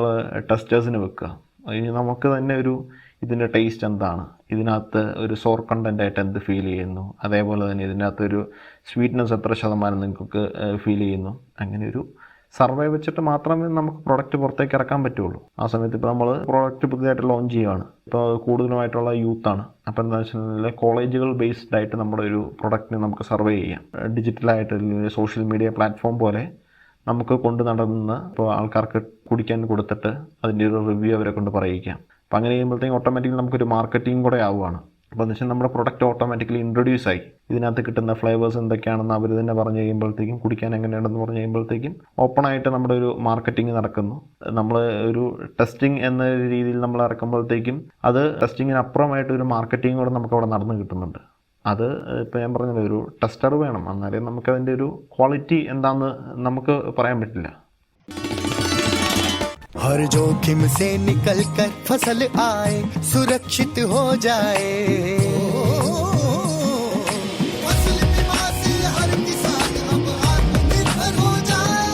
ടെസ്റ്റേഴ്സിന് വെക്കുക. അതിന് നമുക്ക് തന്നെ ഇതിൻ്റെ ടേസ്റ്റ് എന്താണ്, ഇതിനകത്ത് ഒരു സോർ കണ്ടൻ്റ് ആയിട്ട് എന്ത് ഫീൽ ചെയ്യുന്നു, അതേപോലെ തന്നെ ഇതിനകത്തൊരു സ്വീറ്റ്നെസ് എത്ര ശതമാനം നിങ്ങൾക്ക് ഫീൽ ചെയ്യുന്നു. അങ്ങനെ ഒരു സർവേ വെച്ചിട്ട് മാത്രമേ നമുക്ക് പ്രൊഡക്റ്റ് പുറത്തേക്ക് ഇറക്കാൻ പറ്റുള്ളൂ. ആ സമയത്ത് ഇപ്പോൾ നമ്മൾ പ്രോഡക്റ്റ് പുതിയതായിട്ട് ലോഞ്ച് ചെയ്യുകയാണ്, ഇപ്പോൾ കൂടുതലുമായിട്ടുള്ള യൂത്താണ്. അപ്പോൾ എന്താ വെച്ചിട്ടുണ്ടെങ്കിൽ കോളേജുകൾ ബേസ്ഡ് ആയിട്ട് നമ്മുടെ ഒരു പ്രൊഡക്റ്റിനെ നമുക്ക് സർവേ ചെയ്യാം. ഡിജിറ്റലായിട്ട് സോഷ്യൽ മീഡിയ പ്ലാറ്റ്ഫോം പോലെ നമുക്ക് കൊണ്ട് നടന്ന് ഇപ്പോൾ ആൾക്കാർക്ക് കുടിക്കാൻ കൊടുത്തിട്ട് അതിൻ്റെ ഒരു റിവ്യൂ അവരെ കൊണ്ട് പറയിക്കാം. അപ്പോൾ അങ്ങനെ ചെയ്യുമ്പോഴത്തേക്കും ഓട്ടോമാറ്റിക്കലി നമുക്കൊരു മാർക്കറ്റിംഗ് കൂടെ ആവുകയാണ്. അപ്പോൾ എന്ന് വെച്ചാൽ നമ്മുടെ പ്രൊഡക്റ്റ് ഓട്ടോമാറ്റിക്കലി ഇൻട്രൊഡ്യൂസ് ആയി. ഇതിനകത്ത് കിട്ടുന്ന ഫ്ലേവേഴ്സ് എന്തൊക്കെയാണെന്ന് അവർ തന്നെ പറഞ്ഞു കഴിയുമ്പോഴത്തേക്കും, കുടിക്കാൻ എങ്ങനെയുണ്ടെന്ന് പറഞ്ഞു കഴിയുമ്പോഴത്തേക്കും ഓപ്പണായിട്ട് നമ്മുടെ ഒരു മാർക്കറ്റിംഗ് നടക്കുന്നു. നമ്മൾ ഒരു ടെസ്റ്റിംഗ് എന്ന രീതിയിൽ നമ്മൾ ഇറക്കുമ്പോഴത്തേക്കും അത് ടെസ്റ്റിങ്ങിനപ്പുറമായിട്ട് ഒരു മാർക്കറ്റിംഗ് കൂടെ നമുക്ക് അവിടെ നടന്നു കിട്ടുന്നുണ്ട്. അത് ഇപ്പോൾ ഞാൻ പറഞ്ഞത് ഒരു ടെസ്റ്റർ വേണം, എന്നാലേ നമുക്കതിൻ്റെ ഒരു ക്വാളിറ്റി എന്താണെന്ന് നമുക്ക് പറയാൻ പറ്റില്ല. हर जोखिम से निकल कर फसल आए, सुरक्षित हो जाए। फसल बीमा से हर किसान अब आत्मनिर्भर हो जाए।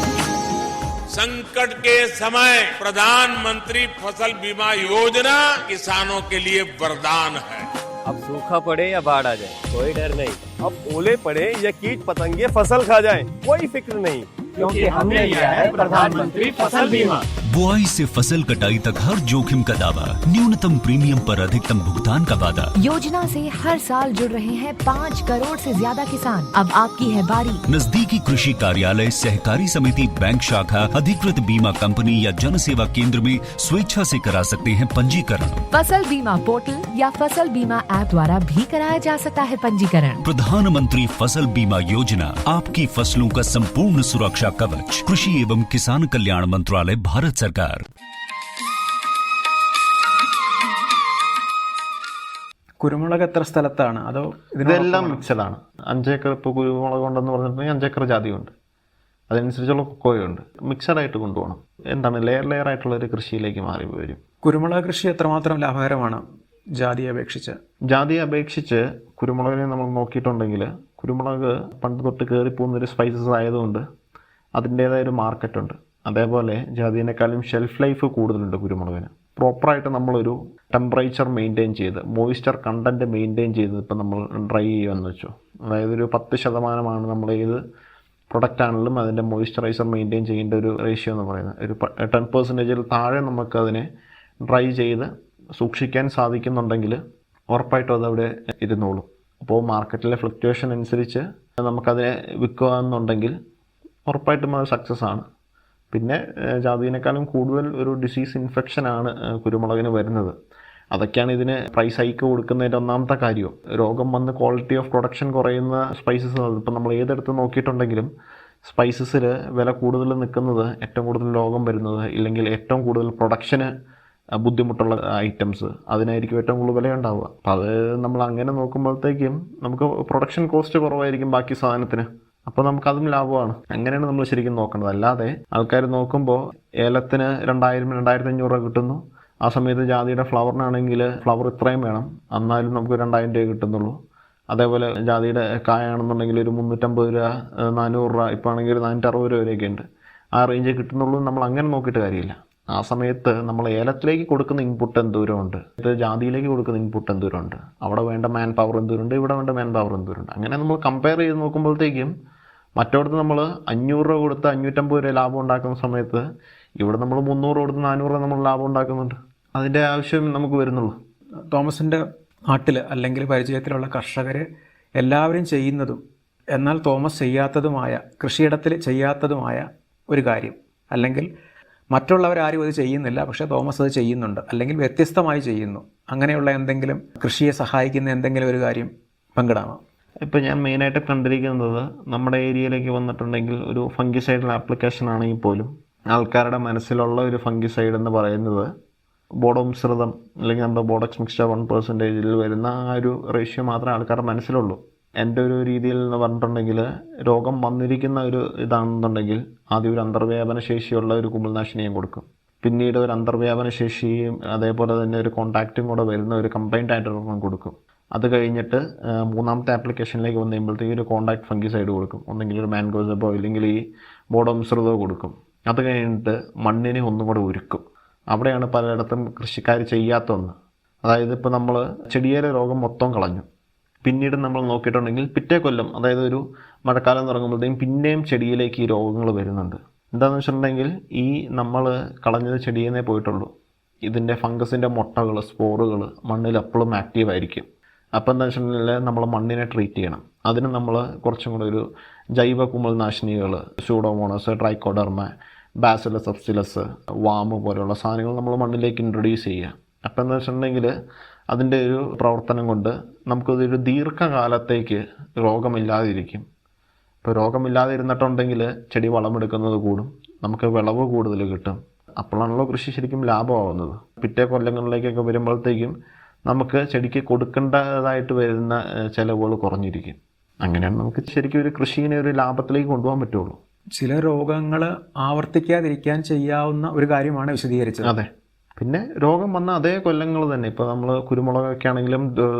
संकट के समय प्रधानमंत्री फसल बीमा योजना किसानों के लिए वरदान है। अब सूखा पड़े या बाढ़ आ जाए कोई डर नहीं, अब ओले पड़े या कीट पतंगे फसल खा जाए कोई फिक्र नहीं, क्योंकि हमने लिया है प्रधानमंत्री फसल बीमा। बुआई से फसल कटाई तक हर जोखिम का दावा, न्यूनतम प्रीमियम पर अधिकतम भुगतान का वादा। योजना से हर साल जुड़ रहे हैं 5 करोड़ से ज्यादा किसान। अब आपकी है बारी। नजदीकी कृषि कार्यालय, सहकारी समिति, बैंक शाखा, अधिकृत बीमा कंपनी या जन सेवा केंद्र में स्वेच्छा से करा सकते हैं पंजीकरण। फसल बीमा पोर्टल या फसल बीमा ऐप द्वारा भी कराया जा सकता है पंजीकरण। प्रधानमंत्री फसल बीमा योजना, आपकी फसलों का संपूर्ण सुरक्षा कवच। कृषि एवं किसान कल्याण मंत्रालय, भारत सरकार। കുരുമുളക് എത്ര സ്ഥലത്താണ്? അതോ ഇതെല്ലാം മിക്സഡാണ്. 5 ഏക്കർ ഇപ്പോൾ കുരുമുളക് ഉണ്ടെന്ന് പറഞ്ഞിട്ടുണ്ടെങ്കിൽ 5 ഏക്കർ ജാതിയുണ്ട്, അതനുസരിച്ചുള്ള കൊക്കോയുണ്ട്. മിക്സഡായിട്ട് കൊണ്ടുപോകണം. എന്താണ് ലെയർ ആയിട്ടുള്ളൊരു കൃഷിയിലേക്ക് മാറി വരും. കുരുമുളക് കൃഷി എത്രമാത്രം ലാഭകരമാണ് ജാതിയെ അപേക്ഷിച്ച്? ജാതിയെ അപേക്ഷിച്ച് കുരുമുളകിനെ നമ്മൾ നോക്കിയിട്ടുണ്ടെങ്കിൽ, കുരുമുളക് പണ്ട് തൊട്ട് കയറിപ്പോകുന്നൊരു സ്പൈസസ് ആയതുകൊണ്ട് അതിൻ്റേതായ ഒരു മാർക്കറ്റുണ്ട്. അതേപോലെ ജാതിയേക്കാളും ഷെൽഫ് ലൈഫ് കൂടുതലുണ്ട് കുരുമുളകിന്. പ്രോപ്പറായിട്ട് നമ്മളൊരു ടെമ്പറേച്ചർ മെയിൻറ്റെയിൻ ചെയ്ത്, മോയ്സ്ചർ കണ്ടൻറ്റ് മെയിൻറ്റെയിൻ ചെയ്ത് ഇപ്പം നമ്മൾ ഡ്രൈ ചെയ്യുമെന്ന് വെച്ചോ, അതായത് ഒരു 10% നമ്മൾ ഏത് പ്രൊഡക്റ്റ് ആണെങ്കിലും അതിൻ്റെ മോയ്സ്ചറൈസർ മെയിൻറ്റെയിൻ ചെയ്യേണ്ട ഒരു റേഷ്യോ എന്ന് പറയുന്നത്. ഒരു 10% താഴെ നമുക്കതിനെ ഡ്രൈ ചെയ്ത് സൂക്ഷിക്കാൻ സാധിക്കുന്നുണ്ടെങ്കിൽ ഉറപ്പായിട്ടും അതവിടെ ഇരുന്നോളും. അപ്പോൾ മാർക്കറ്റിലെ ഫ്ലക്ച്വേഷൻ അനുസരിച്ച് നമുക്കതിനെ വിൽക്കുക എന്നുണ്ടെങ്കിൽ ഉറപ്പായിട്ടും അത് സക്സസ് ആണ്. പിന്നെ ജാതിയേക്കാളും കൂടുതൽ ഒരു ഡിസീസ് ഇൻഫെക്ഷനാണ് കുരുമുളകിന് വരുന്നത്. അതൊക്കെയാണ് ഇതിന് പ്രൈസ് ഹൈക്ക് കൊടുക്കുന്നതിൻ്റെ ഒന്നാമത്തെ കാര്യം. രോഗം വന്ന് ക്വാളിറ്റി ഓഫ് പ്രൊഡക്ഷൻ കുറയുന്ന സ്പൈസസ്, ഇപ്പം നമ്മൾ ഏതെടുത്ത് നോക്കിയിട്ടുണ്ടെങ്കിലും സ്പൈസസിൽ വില കൂടുതൽ നിൽക്കുന്നത്, ഏറ്റവും കൂടുതൽ രോഗം വരുന്നത്, ഇല്ലെങ്കിൽ ഏറ്റവും കൂടുതൽ പ്രൊഡക്ഷന് ബുദ്ധിമുട്ടുള്ള ഐറ്റംസ് അതിനായിരിക്കും ഏറ്റവും കൂടുതൽ വില ഉണ്ടാവുക. അപ്പം അത് നമ്മൾ അങ്ങനെ നോക്കുമ്പോഴത്തേക്കും നമുക്ക് പ്രൊഡക്ഷൻ കോസ്റ്റ് കുറവായിരിക്കും ബാക്കി സാധനത്തിന്. അപ്പോൾ നമുക്കതും ലാഭമാണ്. അങ്ങനെയാണ് നമ്മൾ ശരിക്കും നോക്കേണ്ടത്. അല്ലാതെ ആൾക്കാർ നോക്കുമ്പോൾ ഏലത്തിന് 2000-2500 രൂപ കിട്ടുന്നു, ആ സമയത്ത് ജാതിയുടെ ഫ്ലവറിനാണെങ്കിൽ ഫ്ലവർ ഇത്രയും വേണം, എന്നാലും നമുക്ക് 2000 രൂപ കിട്ടുന്നുള്ളൂ. അതേപോലെ ജാതിയുടെ കായാണെന്നുണ്ടെങ്കിൽ ഒരു 350 രൂപ 400 രൂപ, ഇപ്പോൾ ആണെങ്കിൽ 460 രൂപ വരെയൊക്കെ ഉണ്ട്. ആ റേഞ്ച് കിട്ടുന്നുള്ളൂ. നമ്മൾ അങ്ങനെ നോക്കിയിട്ട് കാര്യമില്ല. ആ സമയത്ത് നമ്മൾ ഏലത്തിലേക്ക് കൊടുക്കുന്ന ഇൻപുട്ട് എന്തോരമുണ്ട്, ഇത് ജാതിയിലേക്ക് കൊടുക്കുന്ന ഇൻപുട്ട് എന്തോരമുണ്ട്, അവിടെ വേണ്ട മാൻ പവർ എന്തോരുണ്ട്, ഇവിടെ വേണ്ട മാൻ പവർ എന്തോരുണ്ട്. അങ്ങനെ നമ്മൾ കമ്പയർ ചെയ്ത് നോക്കുമ്പോഴത്തേക്കും മറ്റോടത്ത് നമ്മൾ 500 രൂപ കൊടുത്ത് 550 രൂപ ലാഭം ഉണ്ടാക്കുന്ന സമയത്ത് ഇവിടെ നമ്മൾ 300 കൊടുത്ത് 400 രൂപ നമ്മൾ ലാഭം ഉണ്ടാക്കുന്നുണ്ട്. അതിൻ്റെ ആവശ്യം നമുക്ക് വരുന്നുള്ളൂ. തോമസിൻ്റെ നാട്ടിൽ അല്ലെങ്കിൽ പരിചയത്തിലുള്ള കർഷകർ എല്ലാവരും ചെയ്യുന്നതും എന്നാൽ തോമസ് ചെയ്യാത്തതുമായ, കൃഷിയിടത്തിൽ ചെയ്യാത്തതുമായ ഒരു കാര്യം, അല്ലെങ്കിൽ മറ്റുള്ളവരാരും അത് ചെയ്യുന്നില്ല പക്ഷേ തോമസ് അത് ചെയ്യുന്നുണ്ട്, അല്ലെങ്കിൽ വ്യത്യസ്തമായി ചെയ്യുന്നു, അങ്ങനെയുള്ള എന്തെങ്കിലും കൃഷിയെ സഹായിക്കുന്ന എന്തെങ്കിലും ഒരു കാര്യം പങ്കിടാമോ? ഇപ്പോൾ ഞാൻ മെയിനായിട്ട് കണ്ടിരിക്കുന്നത് നമ്മുടെ ഏരിയയിലേക്ക് വന്നിട്ടുണ്ടെങ്കിൽ ഒരു ഫംഗിസൈഡൽ ആപ്ലിക്കേഷൻ ആണെങ്കിൽ പോലും ആൾക്കാരുടെ മനസ്സിലുള്ള ഒരു ഫംഗിസൈഡ് എന്ന് പറയുന്നത് ബോഡോമിശ്രിതം അല്ലെങ്കിൽ നമ്മുടെ ബോഡക്സ് മിക്സ്ചർ 1% വരുന്ന ആ ഒരു റേഷ്യോ മാത്രമേ ആൾക്കാരുടെ മനസ്സിലുള്ളൂ. എൻ്റെ ഒരു രീതിയിൽ എന്ന് പറഞ്ഞിട്ടുണ്ടെങ്കിൽ രോഗം വന്നിരിക്കുന്ന ഒരു ഇതാണെന്നുണ്ടെങ്കിൽ ആദ്യം ഒരു അന്തർവ്യാപന ശേഷിയുള്ള ഒരു കുമിൾനാശിനിയും കൊടുക്കും, പിന്നീട് ഒരു അന്തർവ്യാപന ശേഷിയും അതേപോലെ തന്നെ ഒരു കോൺടാക്റ്റും കൂടെ വരുന്ന ഒരു കമ്പൈൻഡ് ആയിട്ടൊരെണ്ണം കൊടുക്കും. അത് കഴിഞ്ഞിട്ട് മൂന്നാമത്തെ ആപ്ലിക്കേഷനിലേക്ക് വന്നു കഴിയുമ്പോഴത്തേക്ക് ഒരു കോൺടാക്ട് ഫംഗിസൈഡ് കൊടുക്കും, ഒന്നെങ്കിൽ ഒരു മാൻഗോസബോ ഇല്ലെങ്കിൽ ഈ ബോഡോമിശ്രിതോ കൊടുക്കും. അത് കഴിഞ്ഞിട്ട് മണ്ണിനെ ഒന്നും കൂടെ ഒരുക്കും. അവിടെയാണ് പലയിടത്തും കൃഷിക്കാർ ചെയ്യാത്തൊന്ന്. അതായത് ഇപ്പോൾ നമ്മൾ ചെടിയേറെ രോഗം മൊത്തം കളഞ്ഞു, പിന്നീട് നമ്മൾ നോക്കിയിട്ടുണ്ടെങ്കിൽ പിറ്റേ കൊല്ലം, അതായത് ഒരു മഴക്കാലം തുടങ്ങുമ്പോഴത്തേക്കും പിന്നെയും ചെടിയിലേക്ക് ഈ രോഗങ്ങൾ വരുന്നുണ്ട്. എന്താണെന്ന് വെച്ചിട്ടുണ്ടെങ്കിൽ ഈ നമ്മൾ കളഞ്ഞത് ചെടിയെന്നേ പോയിട്ടുള്ളൂ, ഇതിൻ്റെ ഫംഗസിൻ്റെ മുട്ടകൾ, സ്പോറുകൾ മണ്ണിൽ എപ്പോഴും ആക്റ്റീവായിരിക്കും. അപ്പോൾ എന്താ വെച്ചിട്ടുണ്ടെങ്കിൽ നമ്മൾ മണ്ണിനെ ട്രീറ്റ് ചെയ്യണം. അതിന് നമ്മൾ കുറച്ചും കൂടെ ഒരു ജൈവ കുമിൾനാശിനികൾ, സ്യൂഡോമോണസ്, ട്രൈക്കോഡർമ, ബാസിലസ് സബ്സിലസ്, വാമ് പോലെയുള്ള സാധനങ്ങൾ നമ്മൾ മണ്ണിലേക്ക് ഇൻട്രൊഡ്യൂസ് ചെയ്യുക. അപ്പോൾ എന്താ വെച്ചിട്ടുണ്ടെങ്കിൽ അതിൻ്റെ ഒരു പ്രവർത്തനം കൊണ്ട് നമുക്കതൊരു ദീർഘകാലത്തേക്ക് രോഗമില്ലാതിരിക്കും. ഇപ്പോൾ രോഗമില്ലാതെ ഇരുന്നിട്ടുണ്ടെങ്കിൽ ചെടി വളമെടുക്കുന്നത് കൂടും, നമുക്ക് വിളവ് കൂടുതൽ കിട്ടും. അപ്പോഴാണല്ലോ കൃഷി ശരിക്കും ലാഭമാവുന്നത്. പിറ്റേ കൊല്ലങ്ങളിലേക്കൊക്കെ വരുമ്പോഴത്തേക്കും നമുക്ക് ചെടിക്ക് കൊടുക്കേണ്ടതായിട്ട് വരുന്ന ചിലവുകൾ കുറഞ്ഞിരിക്കും. അങ്ങനെയാണ് നമുക്ക് ശരിക്കും ഒരു കൃഷിയെ ഒരു ലാഭത്തിലേക്ക് കൊണ്ടുപോകാൻ പറ്റുള്ളൂ. ചില രോഗങ്ങൾ ആവർത്തിക്കാതിരിക്കാൻ ചെയ്യാവുന്ന ഒരു കാര്യമാണ് വിശദീകരിച്ചത്. അതെ. പിന്നെ രോഗം വന്ന അതേ കൊല്ലങ്ങൾ തന്നെ, ഇപ്പോൾ നമ്മൾ കുരുമുളകൊക്കെ ആണെങ്കിലും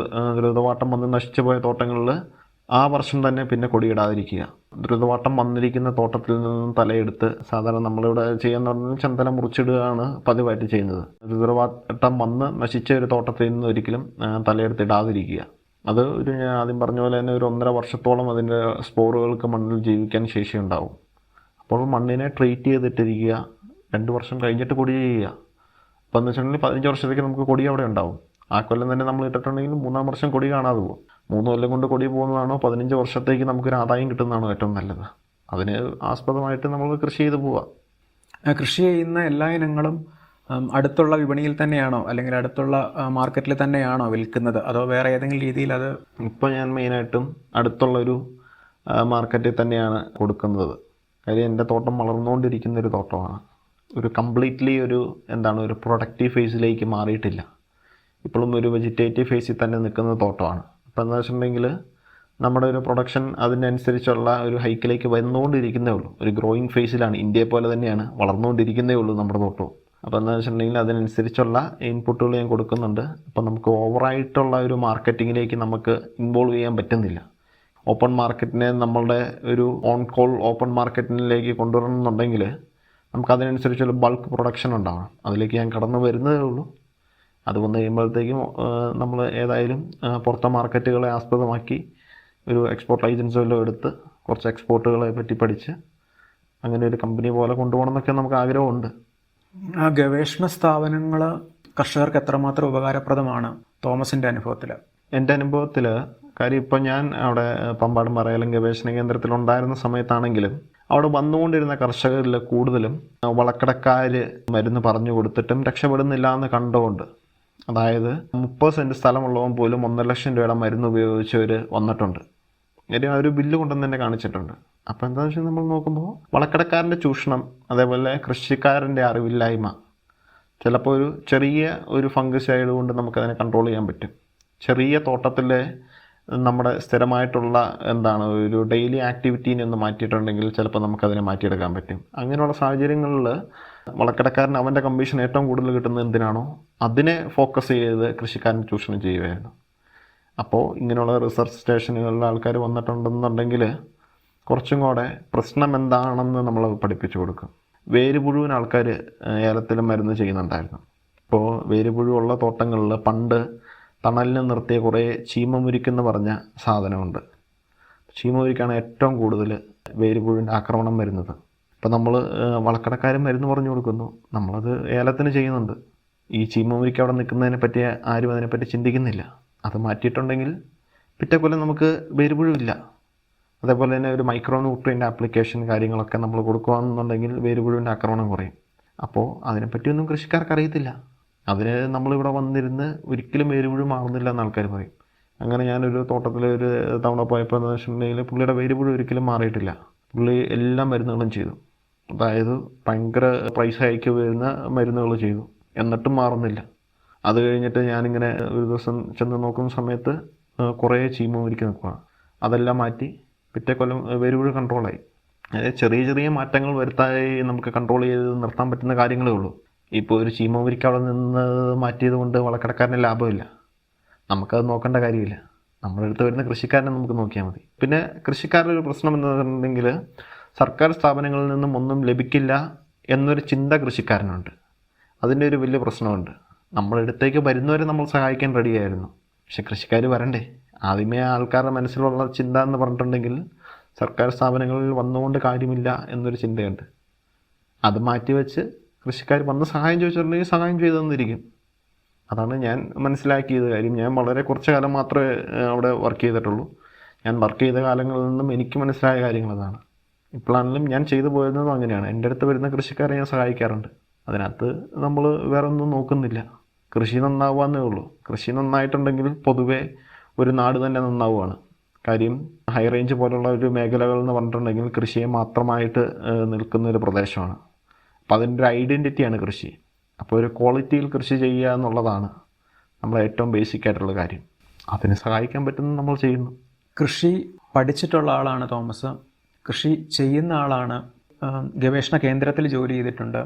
ദ്രുതവാട്ടം വന്ന് നശിച്ചു പോയ തോട്ടങ്ങളിൽ ആ വർഷം തന്നെ പിന്നെ കൊടിയിടാതിരിക്കുക. ദ്രുതവാട്ടം വന്നിരിക്കുന്ന തോട്ടത്തിൽ നിന്നും തലയെടുത്ത്, സാധാരണ നമ്മളിവിടെ ചെയ്യുന്ന പറഞ്ഞാൽ ചന്ദനം മുറിച്ചിടുകയാണ് പതിവായിട്ട് ചെയ്യുന്നത്. ദ്രുതവാട്ടം വന്ന് നശിച്ച ഒരു തോട്ടത്തിൽ നിന്ന് ഒരിക്കലും തലയെടുത്ത് ഇടാതിരിക്കുക. അത് ഒരു ഞാൻ ആദ്യം പറഞ്ഞ പോലെ തന്നെ ഒരു 1.5 വർഷത്തോളം അതിൻ്റെ സ്പോറുകൾക്ക് മണ്ണിൽ ജീവിക്കാൻ ശേഷിയുണ്ടാവും. അപ്പോൾ മണ്ണിനെ ട്രീറ്റ് ചെയ്തിട്ടിരിക്കുക, 2 വർഷം കഴിഞ്ഞിട്ട് കൊടി ചെയ്യുക. അപ്പോൾ എന്ന് വെച്ചിട്ടുണ്ടെങ്കിൽ 15 വർഷത്തേക്ക് നമുക്ക് കൊടി അവിടെ ഉണ്ടാവും. ആ കൊല്ലം തന്നെ നമ്മൾ ഇട്ടിട്ടുണ്ടെങ്കിൽ 3-ാം വർഷം കൊടി കാണാതെ പോകും. 3 കൊല്ലം കൊണ്ട് കൊടി പോകുന്നതാണോ 15 വർഷത്തേക്ക് നമുക്കൊരു ആദായം കിട്ടുന്നതാണോ ഏറ്റവും നല്ലത്? അതിന് ആസ്പദമായിട്ട് നമ്മൾ കൃഷി ചെയ്ത് പോവാം. കൃഷി ചെയ്യുന്ന എല്ലാ ഇനങ്ങളും അടുത്തുള്ള വിപണിയിൽ തന്നെയാണോ അല്ലെങ്കിൽ അടുത്തുള്ള മാർക്കറ്റിൽ തന്നെയാണോ വിൽക്കുന്നത്, അതോ വേറെ ഏതെങ്കിലും രീതിയിൽ? അത് ഇപ്പോൾ ഞാൻ മെയിനായിട്ടും അടുത്തുള്ളൊരു മാർക്കറ്റിൽ തന്നെയാണ് കൊടുക്കുന്നത്. കാര്യം എൻ്റെ തോട്ടം വളർന്നുകൊണ്ടിരിക്കുന്നൊരു തോട്ടമാണ്. ഒരു കംപ്ലീറ്റ്ലി ഒരു ഒരു പ്രൊഡക്റ്റീവ് ഫേസിലേക്ക് മാറിയിട്ടില്ല. ഇപ്പോഴും ഒരു വെജിറ്റേറ്റീവ് ഫേസിൽ തന്നെ നിൽക്കുന്ന തോട്ടമാണ്. അപ്പോൾ എന്താ വെച്ചിട്ടുണ്ടെങ്കിൽ നമ്മുടെ ഒരു പ്രൊഡക്ഷൻ അതിനനുസരിച്ചുള്ള ഒരു ഹൈക്കിലേക്ക് വന്നുകൊണ്ടിരിക്കുന്നേ ഉള്ളൂ. ഒരു ഗ്രോയിങ് ഫേസിലാണ്. ഇന്ത്യയെ പോലെ തന്നെയാണ്, വളർന്നുകൊണ്ടിരിക്കുന്നേ ഉള്ളൂ നമ്മുടെ തോട്ടവും. അപ്പോൾ എന്താ വെച്ചിട്ടുണ്ടെങ്കിൽ അതിനനുസരിച്ചുള്ള ഇൻപുട്ടുകൾ ഞാൻ കൊടുക്കുന്നുണ്ട്. അപ്പോൾ നമുക്ക് ഓവറായിട്ടുള്ള ഒരു മാർക്കറ്റിങ്ങിലേക്ക് നമുക്ക് ഇൻവോൾവ് ചെയ്യാൻ പറ്റുന്നില്ല. ഓപ്പൺ മാർക്കറ്റിനെ നമ്മളുടെ ഒരു ഓൺ കോൾ ഓപ്പൺ മാർക്കറ്റിലേക്ക് കൊണ്ടുവരണമെന്നുണ്ടെങ്കിൽ നമുക്കതിനനുസരിച്ചുള്ള ബൾക്ക് പ്രൊഡക്ഷൻ ഉണ്ടാവണം. അതിലേക്ക് ഞാൻ കടന്നു വരുന്നതേ ഉള്ളൂ. അത് വന്നു കഴിയുമ്പോഴത്തേക്കും നമ്മൾ ഏതായാലും പുറത്തെ മാർക്കറ്റുകളെ ആസ്പദമാക്കി ഒരു എക്സ്പോർട്ട് ലൈസൻസ് വല്ലതും എടുത്ത് കുറച്ച് എക്സ്പോർട്ടുകളെ പറ്റി പഠിച്ച് അങ്ങനെ ഒരു കമ്പനി പോലെ കൊണ്ടുപോകണം എന്നൊക്കെ നമുക്ക് ആഗ്രഹമുണ്ട്. ആ ഗവേഷണ സ്ഥാപനങ്ങൾ കർഷകർക്ക് എത്രമാത്രം ഉപകാരപ്രദമാണ് തോമസിൻ്റെ അനുഭവത്തിൽ? എൻ്റെ അനുഭവത്തിൽ കാര്യം ഇപ്പോൾ ഞാൻ അവിടെ പമ്പാട് മറയലം ഗവേഷണ കേന്ദ്രത്തിലുണ്ടായിരുന്ന സമയത്താണെങ്കിലും അവിടെ വന്നുകൊണ്ടിരുന്ന കർഷകരിൽ കൂടുതലും വളക്കടക്കാർ മരുന്ന് പറഞ്ഞു കൊടുത്തിട്ടും രക്ഷപ്പെടുന്നില്ല എന്ന് കണ്ടുകൊണ്ട്, അതായത് 30 സെൻറ്റ് സ്ഥലമുള്ളവൻ പോലും 1.5 ലക്ഷം രൂപയുടെ മരുന്ന് ഉപയോഗിച്ചവർ വന്നിട്ടുണ്ട്. കാര്യം ആ ഒരു ബില്ല് കൊണ്ടുവന്ന് തന്നെ കാണിച്ചിട്ടുണ്ട്. അപ്പോൾ എന്താണെന്ന് വെച്ചാൽ നമ്മൾ നോക്കുമ്പോൾ വളക്കടക്കാരൻ്റെ ചൂഷണം, അതേപോലെ കൃഷിക്കാരൻ്റെ അറിവില്ലായ്മ, ചിലപ്പോൾ ഒരു ചെറിയ ഒരു ഫംഗസ് ആയതുകൊണ്ട് നമുക്കതിനെ കൺട്രോൾ ചെയ്യാൻ പറ്റും. ചെറിയ തോട്ടത്തിലെ നമ്മുടെ സ്ഥിരമായിട്ടുള്ള ഒരു ഡെയിലി ആക്ടിവിറ്റീനെ ഒന്ന് മാറ്റിയിട്ടുണ്ടെങ്കിൽ ചിലപ്പോൾ നമുക്കതിനെ മാറ്റിയെടുക്കാൻ പറ്റും. അങ്ങനെയുള്ള സാഹചര്യങ്ങളിൽ വളക്കടക്കാരൻ അവൻ്റെ കമ്മീഷൻ ഏറ്റവും കൂടുതൽ കിട്ടുന്നത് എന്തിനാണോ അതിനെ ഫോക്കസ് ചെയ്ത് കൃഷിക്കാരൻ ചൂഷണം ചെയ്യുകയായിരുന്നു. അപ്പോൾ ഇങ്ങനെയുള്ള റിസർച്ച് സ്റ്റേഷനുകളിൽ ആൾക്കാർ വന്നിട്ടുണ്ടെന്നുണ്ടെങ്കിൽ കുറച്ചും കൂടെ പ്രശ്നം എന്താണെന്ന് നമ്മൾ പഠിപ്പിച്ചു കൊടുക്കും. വേരുപുഴുവിന് ആൾക്കാർ ഏലത്തിലും മരുന്ന് ചെയ്യുന്നുണ്ടായിരുന്നു. ഇപ്പോൾ വേരുപുഴുവുള്ള തോട്ടങ്ങളിൽ പണ്ട് തണലിന് നിർത്തിയ കുറേ ചീമമുരിക്കെന്ന് പറഞ്ഞ സാധനമുണ്ട്. ചീമമുരിക്കാണ് ഏറ്റവും കൂടുതൽ വേരുപുഴുവിൻ്റെ ആക്രമണം വരുന്നത്. ഇപ്പോൾ നമ്മൾ വളക്കടക്കാരും മരുന്ന് പറഞ്ഞു കൊടുക്കുന്നു, നമ്മളത് ഏലത്തിന് ചെയ്യുന്നുണ്ട്. ഈ ചീമമുരിക്ക് അവിടെ നിൽക്കുന്നതിനെ പറ്റി ആരും അതിനെപ്പറ്റി ചിന്തിക്കുന്നില്ല. അത് മാറ്റിയിട്ടുണ്ടെങ്കിൽ പിറ്റേ കൊല്ലം നമുക്ക് വേരുപുഴുവില്ല. അതേപോലെ തന്നെ ഒരു മൈക്രോ ന്യൂട്രിയൻ്റ് ആപ്ലിക്കേഷൻ കാര്യങ്ങളൊക്കെ നമ്മൾ കൊടുക്കുകയാണെന്നുണ്ടെങ്കിൽ വേരുപുഴുവിൻ്റെ ആക്രമണം കുറയും. അപ്പോൾ അതിനെപ്പറ്റിയൊന്നും കൃഷിക്കാർക്ക് അറിയത്തില്ല. അതിന് നമ്മളിവിടെ വന്നിരുന്ന് ഒരിക്കലും വേരുപുഴു മാറുന്നില്ല എന്ന് ആൾക്കാർ പറയും. അങ്ങനെ ഞാനൊരു തോട്ടത്തിൽ ഒരു തവണ പോയപ്പോൾ എന്ന് വെച്ചിട്ടുണ്ടെങ്കിൽ പുള്ളിയുടെ വേരുപുഴു ഒരിക്കലും മാറിയിട്ടില്ല. പുള്ളി എല്ലാ മരുന്നുകളും ചെയ്തു. അതായത് ഭയങ്കര പ്രൈസ് ഹൈക്ക് വരുന്ന മരുന്നുകൾ ചെയ്തു, എന്നിട്ടും മാറുന്നില്ല. അത് കഴിഞ്ഞിട്ട് ഞാനിങ്ങനെ ഒരു ദിവസം ചെന്ന് നോക്കുന്ന സമയത്ത് കുറേ ചീമ ഒരുക്കി നിൽക്കുക. അതെല്ലാം മാറ്റി പിറ്റേ കൊല്ലം വേരുപുഴു കൺട്രോളായി. അതായത് ചെറിയ ചെറിയ മാറ്റങ്ങൾ വരുത്തായി നമുക്ക് കൺട്രോൾ ചെയ്ത് നിർത്താൻ പറ്റുന്ന കാര്യങ്ങളേ ഉള്ളൂ. ഇപ്പോൾ ഒരു ചീമമുരിക്ക് അവിടെ നിന്ന് മാറ്റിയത് കൊണ്ട് വളക്കടക്കാരന് ലാഭമില്ല. നമുക്കത് നോക്കേണ്ട കാര്യമില്ല. നമ്മുടെ അടുത്ത് വരുന്ന കൃഷിക്കാരനെ നമുക്ക് നോക്കിയാൽ മതി. പിന്നെ കൃഷിക്കാരുടെ ഒരു പ്രശ്നം എന്ന് പറഞ്ഞിട്ടുണ്ടെങ്കിൽ സർക്കാർ സ്ഥാപനങ്ങളിൽ നിന്നും ഒന്നും ലഭിക്കില്ല എന്നൊരു ചിന്ത കൃഷിക്കാരനുണ്ട്. അതിൻ്റെ ഒരു വലിയ പ്രശ്നമുണ്ട്. നമ്മുടെ അടുത്തേക്ക് വരുന്നവരെ നമ്മൾ സഹായിക്കാൻ റെഡിയായിരുന്നു. പക്ഷെ കൃഷിക്കാർ വരണ്ടേ? ആദ്യമേ ആൾക്കാരുടെ മനസ്സിലുള്ള ചിന്ത എന്ന് പറഞ്ഞിട്ടുണ്ടെങ്കിൽ സർക്കാർ സ്ഥാപനങ്ങളിൽ വന്നുകൊണ്ട് കാര്യമില്ല എന്നൊരു ചിന്തയുണ്ട്. അത് മാറ്റിവെച്ച് കൃഷിക്കാർ വന്ന് സഹായം ചോദിച്ചിട്ടുണ്ടെങ്കിൽ സഹായം ചെയ്തു തന്നിരിക്കും. അതാണ് ഞാൻ മനസ്സിലാക്കിയത്. കാര്യം ഞാൻ വളരെ കുറച്ച് കാലം മാത്രമേ അവിടെ വർക്ക് ചെയ്തിട്ടുള്ളൂ. ഞാൻ വർക്ക് ചെയ്ത കാലങ്ങളിൽ നിന്നും എനിക്ക് മനസ്സിലായ കാര്യങ്ങൾ അതാണ്. ഇപ്പോഴാണെങ്കിലും ഞാൻ ചെയ്തു പോയിരുന്നതും അങ്ങനെയാണ്. എൻ്റെ അടുത്ത് വരുന്ന കൃഷിക്കാരെ ഞാൻ സഹായിക്കാറുണ്ട്. അതിനകത്ത് നമ്മൾ വേറെ ഒന്നും നോക്കുന്നില്ല. കൃഷി നന്നാവാന്നേ ഉള്ളൂ. കൃഷി നന്നായിട്ടുണ്ടെങ്കിൽ പൊതുവേ ഒരു നാട് തന്നെ നന്നാവുകയാണ്. കാര്യം ഹൈ റേഞ്ച് പോലുള്ള ഒരു മേഖലകൾ എന്ന് പറഞ്ഞിട്ടുണ്ടെങ്കിൽ കൃഷിയെ മാത്രമായിട്ട് നിൽക്കുന്ന ഒരു പ്രദേശമാണ്. അപ്പോൾ അതിൻ്റെ ഒരു ഐഡൻറ്റിറ്റിയാണ് കൃഷി. അപ്പോൾ ഒരു ക്വാളിറ്റിയിൽ കൃഷി ചെയ്യുക എന്നുള്ളതാണ് നമ്മളെ ഏറ്റവും ബേസിക് ആയിട്ടുള്ള കാര്യം. അതിനെ സഹായിക്കാൻ പറ്റുന്നത് നമ്മൾ ചെയ്യുന്നു. കൃഷി പഠിച്ചിട്ടുള്ള ആളാണ് തോമസ്. കൃഷി ചെയ്യുന്ന ആളാണ്. ഗവേഷണ കേന്ദ്രത്തിൽ ജോലി ചെയ്തിട്ടുണ്ട്.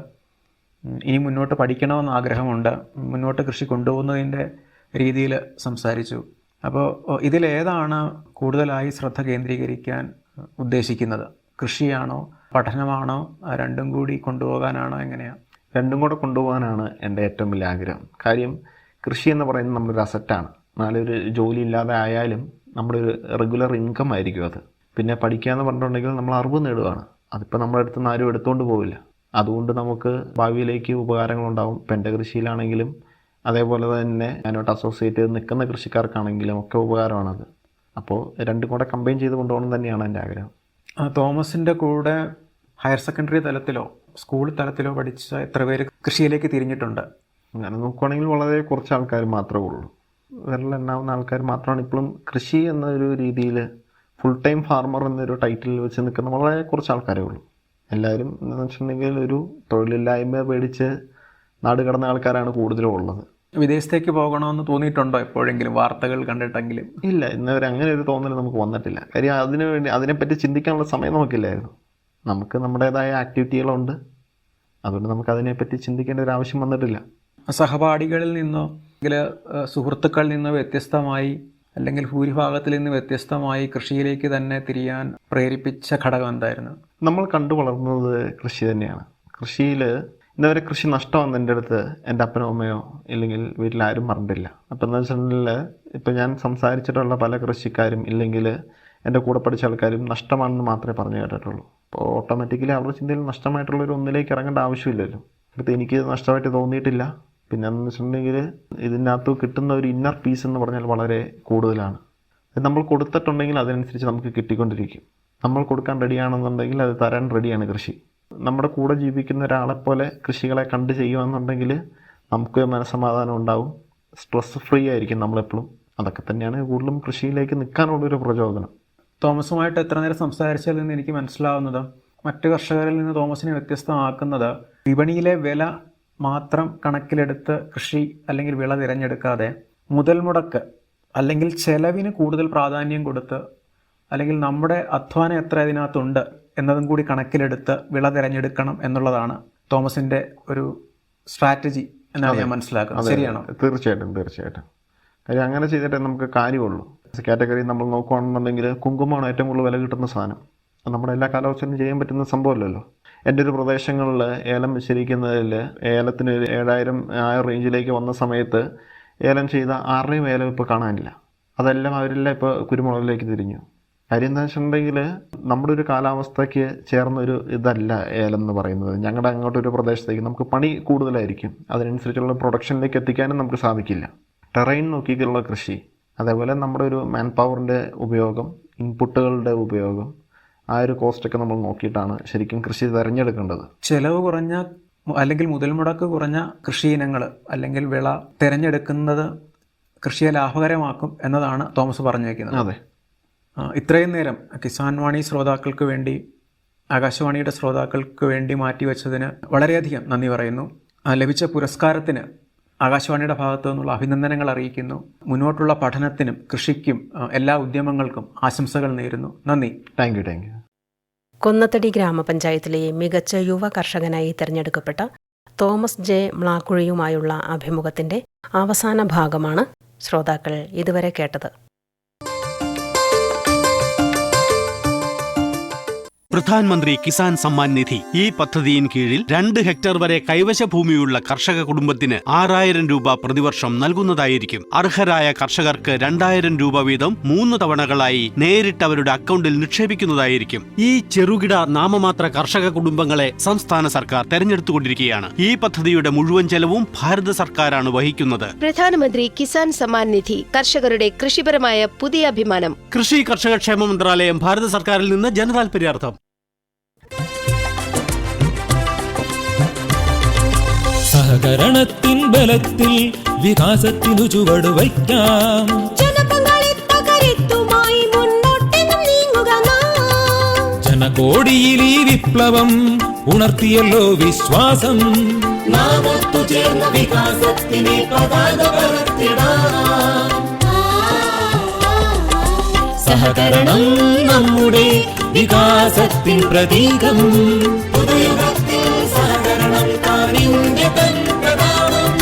ഇനി മുന്നോട്ട് പഠിക്കണമെന്ന് ആഗ്രഹമുണ്ട്. മുന്നോട്ട് കൃഷി കൊണ്ടുപോകുന്നതിൻ്റെ രീതിയിൽ സംസാരിച്ചു. അപ്പോൾ ഇതിലേതാണ് കൂടുതലായി ശ്രദ്ധ കേന്ദ്രീകരിക്കാൻ ഉദ്ദേശിക്കുന്നത്? കൃഷിയാണോ, പഠനമാണോ, രണ്ടും കൂടി കൊണ്ടുപോകാനാണോ, എങ്ങനെയാണ്? രണ്ടും കൂടെ കൊണ്ടുപോകാനാണ് എൻ്റെ ഏറ്റവും വലിയ ആഗ്രഹം. കാര്യം കൃഷി എന്ന് പറയുന്നത് നമ്മളൊരു അസറ്റാണ്. നാളൊരു ജോലി ഇല്ലാതെ ആയാലും നമ്മുടെ ഒരു റെഗുലർ ഇൻകം ആയിരിക്കും അത്. പിന്നെ പഠിക്കുക എന്ന് പറഞ്ഞിട്ടുണ്ടെങ്കിൽ നമ്മൾ അറിവ് നേടുകയാണ്. അതിപ്പോൾ നമ്മുടെ അടുത്ത് നിന്ന് ആരും എടുത്തുകൊണ്ട് പോവില്ല. അതുകൊണ്ട് നമുക്ക് ഭാവിയിലേക്ക് ഉപകാരങ്ങളുണ്ടാവും. ഇപ്പം എൻ്റെ കൃഷിയിലാണെങ്കിലും അതേപോലെ തന്നെ അതിനോട്ട് അസോസിയേറ്റ് ചെയ്ത് നിൽക്കുന്ന കൃഷിക്കാർക്കാണെങ്കിലും ഒക്കെ ഉപകാരമാണത്. അപ്പോൾ രണ്ടും കൂടെ കമ്പൈൻ ചെയ്ത് കൊണ്ടുപോകണം തന്നെയാണ് എൻ്റെ ആഗ്രഹം. തോമസിൻ്റെ കൂടെ ഹയർ സെക്കൻഡറി തലത്തിലോ സ്കൂൾ തലത്തിലോ പഠിച്ച എത്ര പേര് കൃഷിയിലേക്ക് തിരിഞ്ഞിട്ടുണ്ട്? അങ്ങനെ നോക്കുകയാണെങ്കിൽ വളരെ കുറച്ച് ആൾക്കാർ മാത്രമേ ഉള്ളൂ. വിരലെണ്ണാവുന്ന ആൾക്കാർ മാത്രമാണ് ഇപ്പോഴും കൃഷി എന്നൊരു രീതിയിൽ ഫുൾ ടൈം ഫാർമർ എന്നൊരു ടൈറ്റിൽ വെച്ച് നിൽക്കുന്ന വളരെ കുറച്ച് ആൾക്കാരേ ഉള്ളൂ. എല്ലാവരും എന്താണെന്ന് വെച്ചിട്ടുണ്ടെങ്കിൽ ഒരു തൊഴിലില്ലായ്മ പേടിച്ച് നാട് കടന്ന ആൾക്കാരാണ് കൂടുതലും ഉള്ളത്. വിദേശത്തേക്ക് പോകണമെന്ന് തോന്നിയിട്ടുണ്ടോ എപ്പോഴെങ്കിലും, വാർത്തകൾ കണ്ടിട്ടെങ്കിലും? ഇല്ല, ഇന്നവരെ അങ്ങനെ ഒരു തോന്നൽ നമുക്ക് വന്നിട്ടില്ല. കാര്യം അതിനെപ്പറ്റി ചിന്തിക്കാനുള്ള സമയം നമുക്കില്ലായിരുന്നു. നമുക്ക് നമ്മുടേതായ ആക്ടിവിറ്റികളുണ്ട്. അതുകൊണ്ട് നമുക്ക് അതിനെപ്പറ്റി ചിന്തിക്കേണ്ട ഒരു ആവശ്യം വന്നിട്ടില്ല. സഹപാഠികളിൽ നിന്നോ അല്ലെങ്കിൽ സുഹൃത്തുക്കളിൽ നിന്നോ വ്യത്യസ്തമായി, അല്ലെങ്കിൽ ഭൂരിഭാഗത്തിൽ നിന്ന് വ്യത്യസ്തമായി കൃഷിയിലേക്ക് തന്നെ തിരിയാൻ പ്രേരിപ്പിച്ച ഘടകം എന്തായിരുന്നു? നമ്മൾ കണ്ടു വളർന്നത് കൃഷി തന്നെയാണ്. കൃഷിയിൽ ഇന്നവരെ കൃഷി നഷ്ടമാണെന്ന് എൻ്റെ അടുത്ത് എൻ്റെ അപ്പനോ അമ്മയോ ഇല്ലെങ്കിൽ വീട്ടിലാരും പറഞ്ഞിട്ടില്ല. അപ്പം എന്ന് വെച്ചിട്ടുണ്ടെങ്കിൽ ഇപ്പം ഞാൻ സംസാരിച്ചിട്ടുള്ള പല കൃഷിക്കാരും ഇല്ലെങ്കിൽ എൻ്റെ കൂടെ പഠിച്ച ആൾക്കാരും നഷ്ടമാണെന്ന് മാത്രമേ പറഞ്ഞു കേട്ടിട്ടുള്ളൂ. അപ്പോൾ ഓട്ടോമാറ്റിക്കലി അവരുടെ ചിന്തയിൽ നഷ്ടമായിട്ടുള്ളൊരു ഒന്നിലേക്ക് ഇറങ്ങേണ്ട ആവശ്യമില്ലല്ലോ. അടുത്ത് എനിക്ക് നഷ്ടമായിട്ട് തോന്നിയിട്ടില്ല. പിന്നെ എന്ന് വെച്ചിട്ടുണ്ടെങ്കിൽ ഇതിനകത്ത് കിട്ടുന്ന ഒരു ഇന്നർ പീസ് എന്ന് പറഞ്ഞാൽ വളരെ കൂടുതലാണ്. നമ്മൾ കൊടുത്തിട്ടുണ്ടെങ്കിൽ അതിനനുസരിച്ച് നമുക്ക് കിട്ടിക്കൊണ്ടിരിക്കും. നമ്മൾ കൊടുക്കാൻ റെഡിയാണെന്നുണ്ടെങ്കിൽ അത് തരാൻ റെഡിയാണ് കൃഷി. നമ്മുടെ കൂടെ ജീവിക്കുന്ന ഒരാളെപ്പോലെ കൃഷികളെ കണ്ട് ചെയ്യുകയെന്നുണ്ടെങ്കിൽ നമുക്ക് മനസ്സമാധാനം ഉണ്ടാവും. സ്ട്രെസ് ഫ്രീ ആയിരിക്കും നമ്മളെപ്പോഴും. അതൊക്കെ തന്നെയാണ് കൂടുതലും കൃഷിയിലേക്ക് നിൽക്കാനുള്ളൊരു പ്രചോദനം. തോമസുമായിട്ട് എത്ര നേരം സംസാരിച്ചതിൽ നിന്ന് എനിക്ക് മനസ്സിലാവുന്നത്, മറ്റ് കർഷകരിൽ നിന്ന് തോമസിനെ വ്യത്യസ്തമാക്കുന്നത് വിപണിയിലെ വില മാത്രം കണക്കിലെടുത്ത് കൃഷി അല്ലെങ്കിൽ വിള തിരഞ്ഞെടുക്കാതെ മുതൽ മുടക്ക് അല്ലെങ്കിൽ ചെലവിന് കൂടുതൽ പ്രാധാന്യം കൊടുത്ത് അല്ലെങ്കിൽ നമ്മുടെ അധ്വാനം എത്ര ഇതിനകത്തുണ്ട് എന്നതും കൂടി കണക്കിലെടുത്ത് വിള തിരഞ്ഞെടുക്കണം എന്നുള്ളതാണ് തോമസിന്റെ ഒരു സ്ട്രാറ്റജി എന്നാണ് ഞാൻ മനസ്സിലാക്കുന്നത്. ശരിയാണോ? തീർച്ചയായിട്ടും. കാര്യം അങ്ങനെ ചെയ്തിട്ടേ നമുക്ക് കാര്യമുള്ളൂ. കാറ്റഗറി നമ്മൾ നോക്കുകയാണെന്നുണ്ടെങ്കിൽ കുങ്കുമമാണ് ഏറ്റവും കൂടുതൽ വില കിട്ടുന്ന സാധനം. നമ്മുടെ എല്ലാ കാലാവസ്ഥയിലും ചെയ്യാൻ പറ്റുന്ന സംഭവമല്ലല്ലോ. എൻ്റെ ഒരു പ്രദേശങ്ങളിൽ ഏലം ശരിക്കുന്നതിൽ ഏലത്തിന് 7,000 ആ റേഞ്ചിലേക്ക് വന്ന സമയത്ത് ഏലം ചെയ്ത ആരുടെയും ഏലം ഇപ്പോൾ കാണാനില്ല. അതെല്ലാം അവരെല്ലാം ഇപ്പോൾ കുരുമുളകിലേക്ക് തിരിഞ്ഞു. കാര്യം എന്താ വെച്ചിട്ടുണ്ടെങ്കിൽ നമ്മുടെ ഒരു കാലാവസ്ഥയ്ക്ക് ചേർന്നൊരു ഇതല്ല ഏലം എന്ന് പറയുന്നത്. ഞങ്ങളുടെ അങ്ങോട്ടൊരു പ്രദേശത്തേക്ക് നമുക്ക് പണി കൂടുതലായിരിക്കും, അതിനനുസരിച്ചുള്ള പ്രൊഡക്ഷനിലേക്ക് എത്തിക്കാനും നമുക്ക് സാധിക്കില്ല. ടെറൈൻ നോക്കിയിട്ടുള്ള കൃഷി, അതേപോലെ നമ്മുടെ ഒരു മാൻ പവറിൻ്റെ ഉപയോഗം, ഇൻപുട്ടുകളുടെ ഉപയോഗം, ആ ഒരു കോസ്റ്റൊക്കെ നമ്മൾ നോക്കിയിട്ടാണ് ശരിക്കും കൃഷി തിരഞ്ഞെടുക്കേണ്ടത്. ചെലവ് കുറഞ്ഞ അല്ലെങ്കിൽ മുതൽ മുടക്ക് കുറഞ്ഞ കൃഷി ഇനങ്ങൾ അല്ലെങ്കിൽ വിള തിരഞ്ഞെടുക്കുന്നത് കൃഷിയെ ലാഭകരമാക്കും എന്നതാണ് തോമസ് പറഞ്ഞു വയ്ക്കുന്നത്. അതെ. ഇത്രയും നേരം കിസാൻ വാണി ശ്രോതാക്കൾക്ക് വേണ്ടി, ആകാശവാണിയുടെ ശ്രോതാക്കൾക്ക് വേണ്ടി മാറ്റിവെച്ചതിന് വളരെയധികം നന്ദി പറയുന്നു. ലഭിച്ച പുരസ്കാരത്തിന് ആകാശവാണിയുടെ ഭാഗത്തു നിന്നുള്ള അഭിനന്ദനങ്ങൾ അറിയിക്കുന്നു. മുന്നോട്ടുള്ള പഠനത്തിനും കൃഷിക്കും എല്ലാ ഉദ്യമങ്ങൾക്കും ആശംസകൾ നേരുന്നു. നന്ദി. Thank you. കൊന്നത്തടി ഗ്രാമപഞ്ചായത്തിലെ മികച്ച യുവ കർഷകനായി തിരഞ്ഞെടുക്കപ്പെട്ട തോമസ് ജെ മ്ലാക്കുഴിയുമായുള്ള അഭിമുഖത്തിന്റെ അവസാന ഭാഗമാണ് ശ്രോതാക്കൾ ഇതുവരെ കേട്ടത്. പ്രധാനമന്ത്രി കിസാൻ സമ്മാൻ നിധി ഈ പദ്ധതിയിൻ കീഴിൽ 2 ഹെക്ടർ വരെ കൈവശ ഭൂമിയുള്ള കർഷക കുടുംബത്തിന് 6,000 രൂപ പ്രതിവർഷം നൽകുന്നതായിരിക്കും. അർഹരായ കർഷകർക്ക് 2,000 രൂപ വീതം 3 തവണകളായി നേരിട്ട് അവരുടെ അക്കൗണ്ടിൽ നിക്ഷേപിക്കുന്നതായിരിക്കും. ഈ ചെറുകിട നാമമാത്ര കർഷക കുടുംബങ്ങളെ സംസ്ഥാന സർക്കാർ തെരഞ്ഞെടുത്തുകൊണ്ടിരിക്കുകയാണ്. ഈ പദ്ധതിയുടെ മുഴുവൻ ചെലവും ഭാരത സർക്കാരാണ് വഹിക്കുന്നത്. പ്രധാനമന്ത്രി കിസാൻ സമ്മാൻ നിധി കർഷകരുടെ കൃഷിപരമായ പുതിയ അഭിമാനം. കൃഷി കർഷക ക്ഷേമ മന്ത്രാലയം, ഭാരത സർക്കാരിൽ നിന്ന് ജനതാൽപര്യാർത്ഥം. സഹകരണത്തിൻ ബലത്തിൽ വികാസത്തിനു ചുവടുവയ്ക്കാം. ജനകോടിയിൽ ഈ വിപ്ലവം ഉണർത്തിയല്ലോ വിശ്വാസം. നാം ഒത്തുചേർന്ന വികാസത്തിനെ പതാക പറത്തിടാം. സഹകരണം നമ്മുടെ വികാസത്തിൻ പ്രതീകം.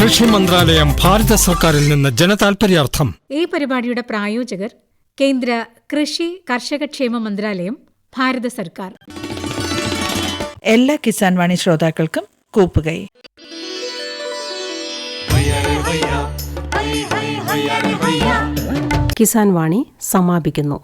കൃഷി മന്ത്രാലയം, ഭാരത സർക്കാരിൽ നിന്ന് ജനതാൽപര്യാർത്ഥം. ഈ പരിപാടിയുടെ പ്രായോജകർ കേന്ദ്ര കൃഷി കർഷക ക്ഷേമ മന്ത്രാലയം, ഭാരത സർക്കാർ. എല്ലാ കിസാൻ വാണി ശ്രോതാക്കൾക്കും കൂപ്പുകൈ. കിസാൻ വാണി സമാപിക്കുന്നു.